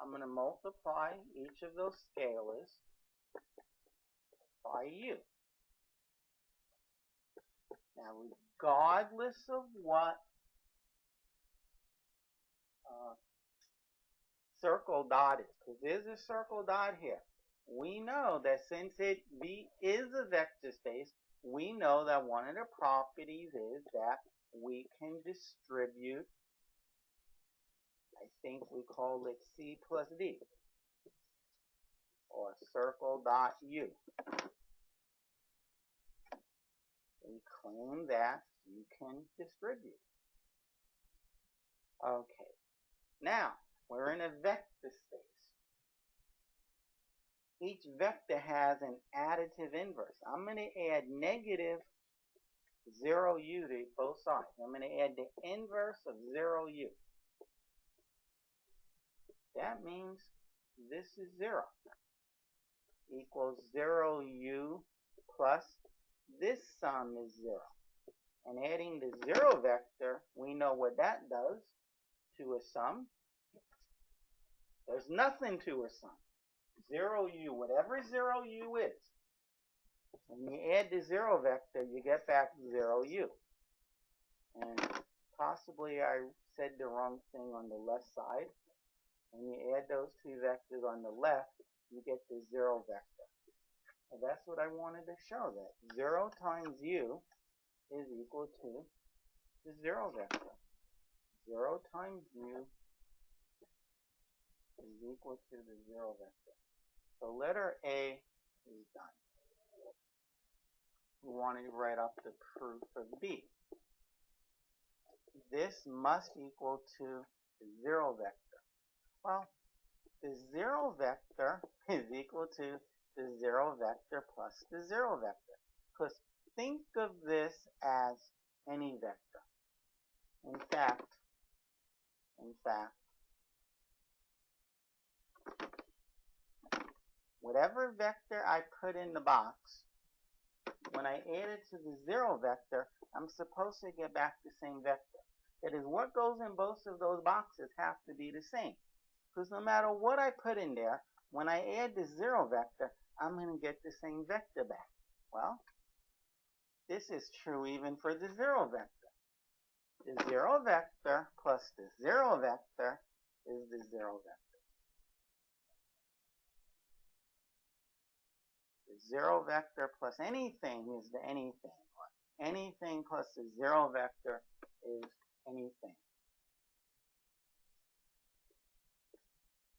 I'm going to multiply each of those scalars by U. Now, regardless of what circle dot is, because there's a circle dot here, we know that since V is a vector space, we know that one of the properties is that we can distribute, I think we call it C plus D, or circle dot U. We claim that you can distribute. Okay. Now, we're in a vector space. Each vector has an additive inverse. I'm going to add negative 0u to both sides. I'm going to add the inverse of 0u. That means this is 0 equals 0u plus this sum is 0. And adding the 0 vector, we know what that does to a sum. There's nothing to a sum. 0u, whatever 0u is, When you add the 0 vector, you get back 0u. And possibly I said the wrong thing on the left side. When you add those two vectors on the left, you get the 0 vector. And that's what I wanted to show, that 0 times u is equal to the 0 vector. 0 times u is equal to the 0 vector. So letter A is done. We want to write up the proof of B. This must equal to the 0 vector. Well, the 0 vector is equal to the 0 vector plus the 0 vector. Because think of this as any vector. In fact, whatever vector I put in the box, when I add it to the 0 vector, I'm supposed to get back the same vector. That is, what goes in both of those boxes have to be the same. Because no matter what I put in there, when I add the 0 vector, I'm going to get the same vector back. Well, this is true even for the 0 vector. The 0 vector plus the 0 vector is the 0 vector. The 0 vector plus anything is the anything. Anything plus the 0 vector is anything.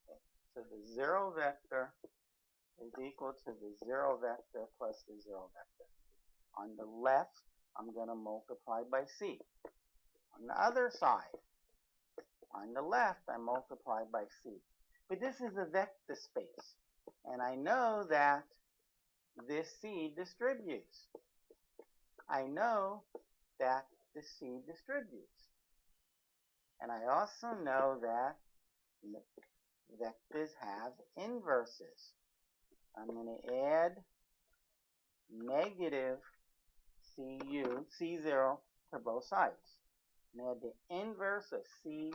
Okay. So the 0 vector is equal to the 0 vector plus the 0 vector. On the left, I'm going to multiply by c. On the other side, on the left, I multiply by c. But this is a vector space, and I know that this c distributes. I know that the c distributes. And I also know that vectors have inverses. I'm going to add negative c0 to both sides. And add the inverse of c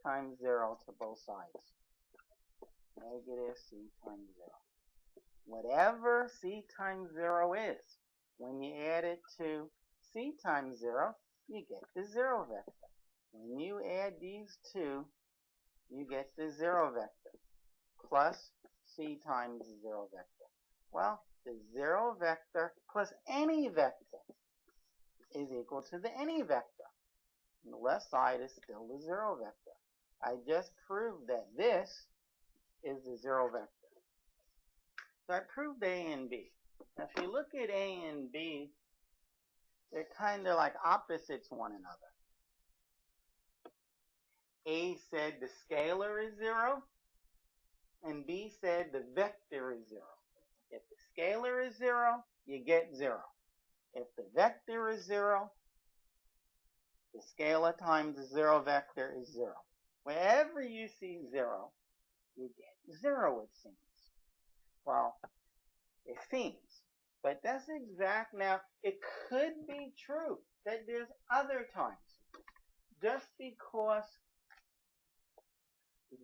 times 0 to both sides. Negative c times 0. Whatever c times 0 is, when you add it to c times 0, you get the 0 vector. When you add these two, you get the 0 vector plus c times 0 vector. Well, the 0 vector plus any vector is equal to the any vector. And the left side is still the 0 vector. I just proved that this is the 0 vector. So I proved A and B. Now if you look at A and B, they're kind of like opposites one another. A said the scalar is 0, and B said the vector is 0. If the scalar is 0, you get 0. If the vector is 0, the scalar times the 0 vector is 0. Wherever you see 0, you get 0, it seems. Well, it seems. But that's exact. Now, it could be true that there's other times. Just because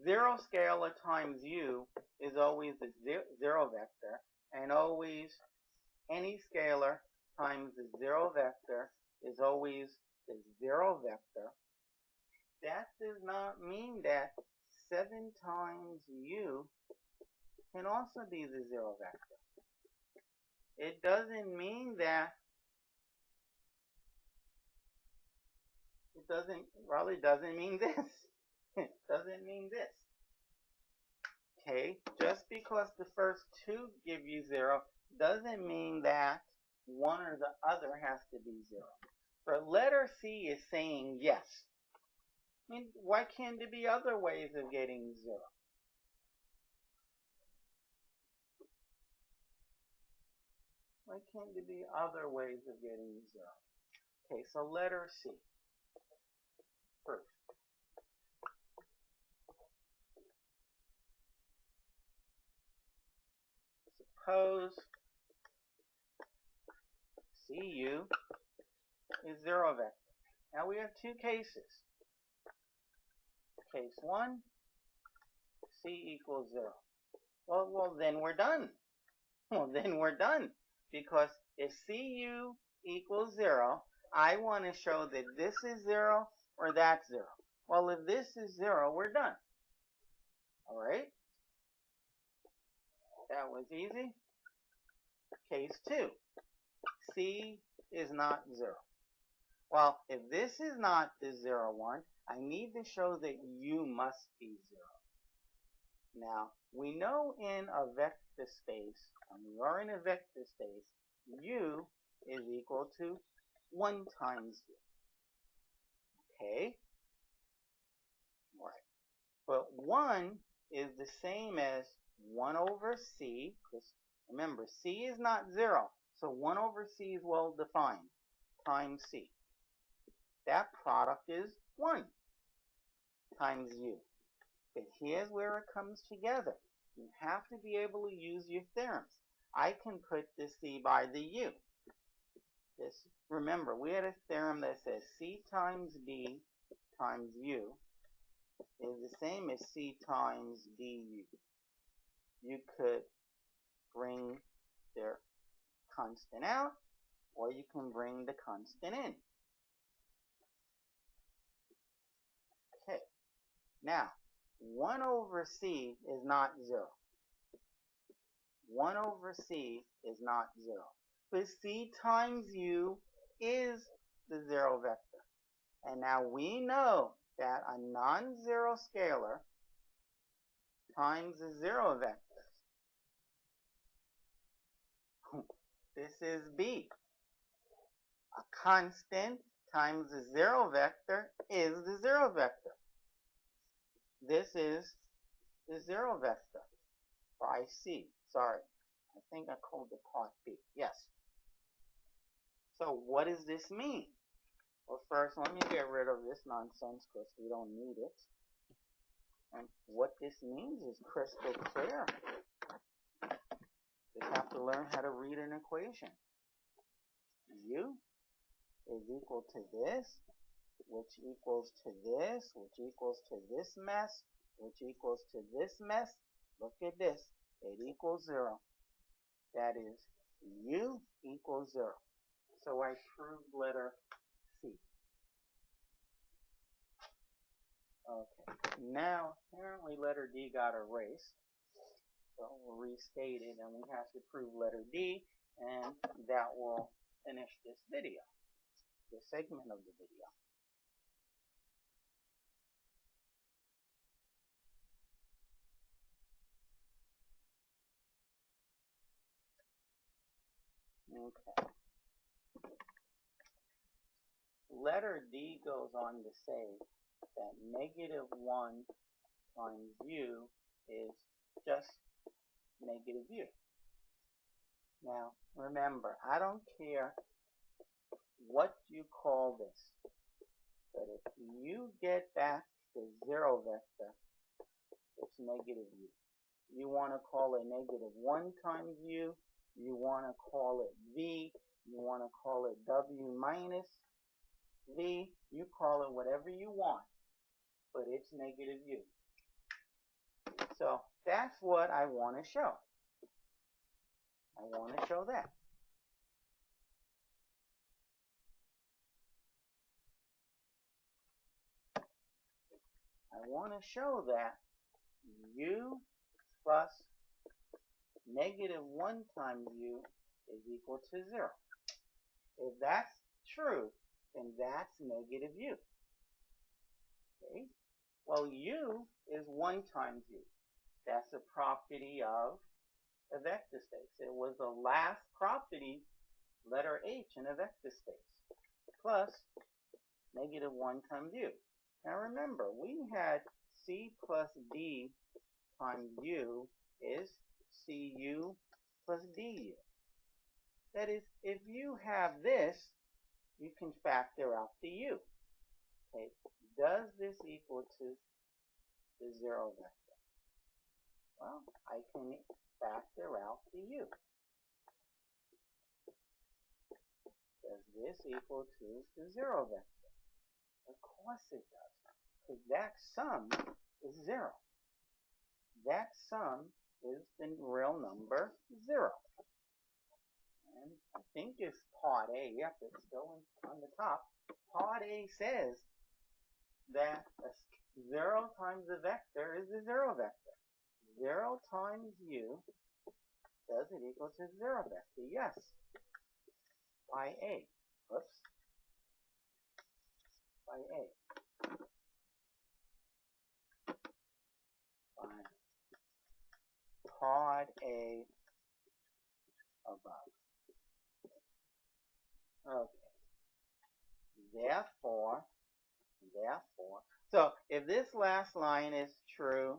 0 scalar times u is always the 0 vector, and always any scalar times the 0 vector is always the 0 vector, that does not mean that 7 times u can also be the 0 vector. It doesn't mean that, it doesn't mean this. It doesn't mean this. Okay, just because the first two give you 0 doesn't mean that one or the other has to be 0. But letter C is saying yes. I mean, why can't there be other ways of getting 0? Why can't there be other ways of getting 0? Okay, so letter C. First. Suppose CU is 0 vector. Now we have two cases. Case 1, C equals 0. Well, then we're done. Well, then we're done. because if CU equals 0, I want to show that this is 0 or that's 0. Well, if this is 0, we're done. All right? That was easy. Case 2. C is not 0. Well, if this is not the 0, 1, I need to show that U must be 0. Now, we know in a vector space, when we are in a vector space, U is equal to 1 times U. Okay? All right. But 1 is the same as 1 over C, because remember, C is not 0, so 1 over C is well defined, times C. That product is 1 times U. But here's where it comes together. You have to be able to use your theorems. I can put the C by the U. Remember, we had a theorem that says C times D times U is the same as C times DU. You could bring their constant out, or you can bring the constant in. Okay. Now, 1 over C is not 0. 1 over C is not 0. But C times U is the 0 vector. And now we know that a non-zero scalar times a 0 vector. This is B. A constant times the 0 vector is the 0 vector. This is the 0 vector by C. Sorry, I think I called it part B. Yes. So what does this mean? Well, first, let me get rid of this nonsense because we don't need it. And what this means is crystal clear. You have to learn how to read an equation. U is equal to this, which equals to this, which equals to this mess, which equals to this mess. Look at this. It equals 0. That is, U equals 0. So I proved letter C. Okay. Now, apparently letter D got erased. So we'll restate it, and we have to prove letter D, and that will finish this video, this segment of the video. Okay. Letter D goes on to say that negative 1 times U is just negative U. Now, remember, I don't care what you call this, but if you get back the 0 vector, it's negative U. You want to call it negative 1 times U, you want to call it V, you want to call it W minus V, you call it whatever you want, but it's negative U. So that's what I want to show. I want to show that. I want to show that U plus negative 1 times U is equal to 0. If that's true, then that's negative U. Okay? Well, U is 1 times U. That's a property of a vector space. It was the last property, letter H, in a vector space, plus negative 1 times U. Now remember, we had C plus D times U is CU plus DU. That is, if you have this, you can factor out the U. Okay, does this equal to the 0 vector? Well, I can factor out the U. Does this equal to the 0 vector? Of course it does, because that sum is 0. That sum is the real number 0. And think is part A. Yep, it's still on the top. Part A says that 0 times the vector is the 0 vector. 0 times u, does it equal to 0 vector? Yes. By A. Oops. By A. By part A above. Okay. Therefore, so if this last line is true,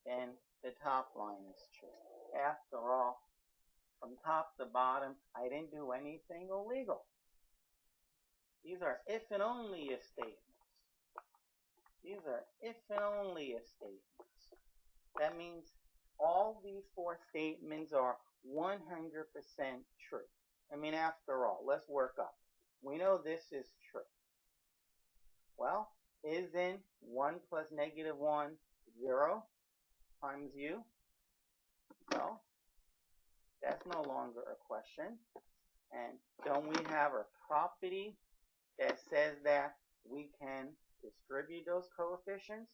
then the top line is true. After all, from top to bottom, I didn't do anything illegal. These are if and only if statements. These are if and only if statements. That means all these 4 statements are 100% true. I mean, after all, let's work up. We know this is true. Well, isn't 1 plus negative 1 0 times u? So, that's no longer a question. And don't we have a property that says that we can distribute those coefficients?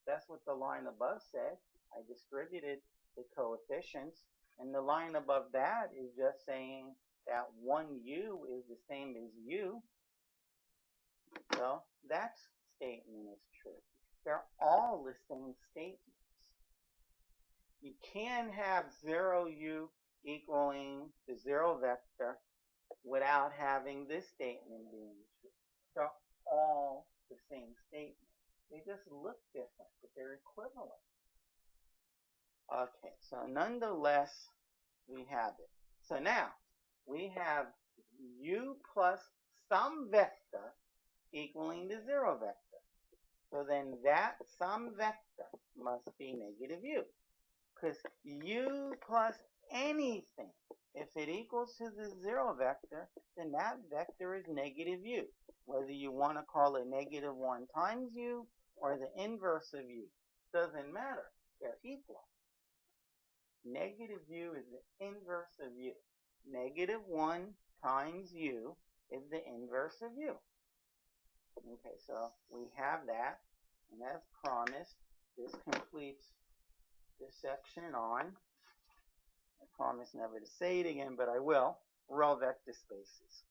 That's what the line above said. I distributed the coefficients. And the line above that is just saying that 1u is the same as u. So that statement is true. They're all the same statements. You can have 0u equaling the 0 vector without having this statement being true. They're all the same statement. They just look different, but they're equivalent. Okay, so nonetheless, we have it. So now, we have u plus some vector equaling the 0 vector. So then that some vector must be negative u. Because u plus anything, if it equals to the 0 vector, then that vector is negative u. Whether you want to call it negative 1 times u or the inverse of u, doesn't matter. They're equal. Negative u is the inverse of u. Negative 1 times u is the inverse of u. Okay, so we have that. And as promised, this completes this section on, I promise never to say it again, but I will, row vector spaces.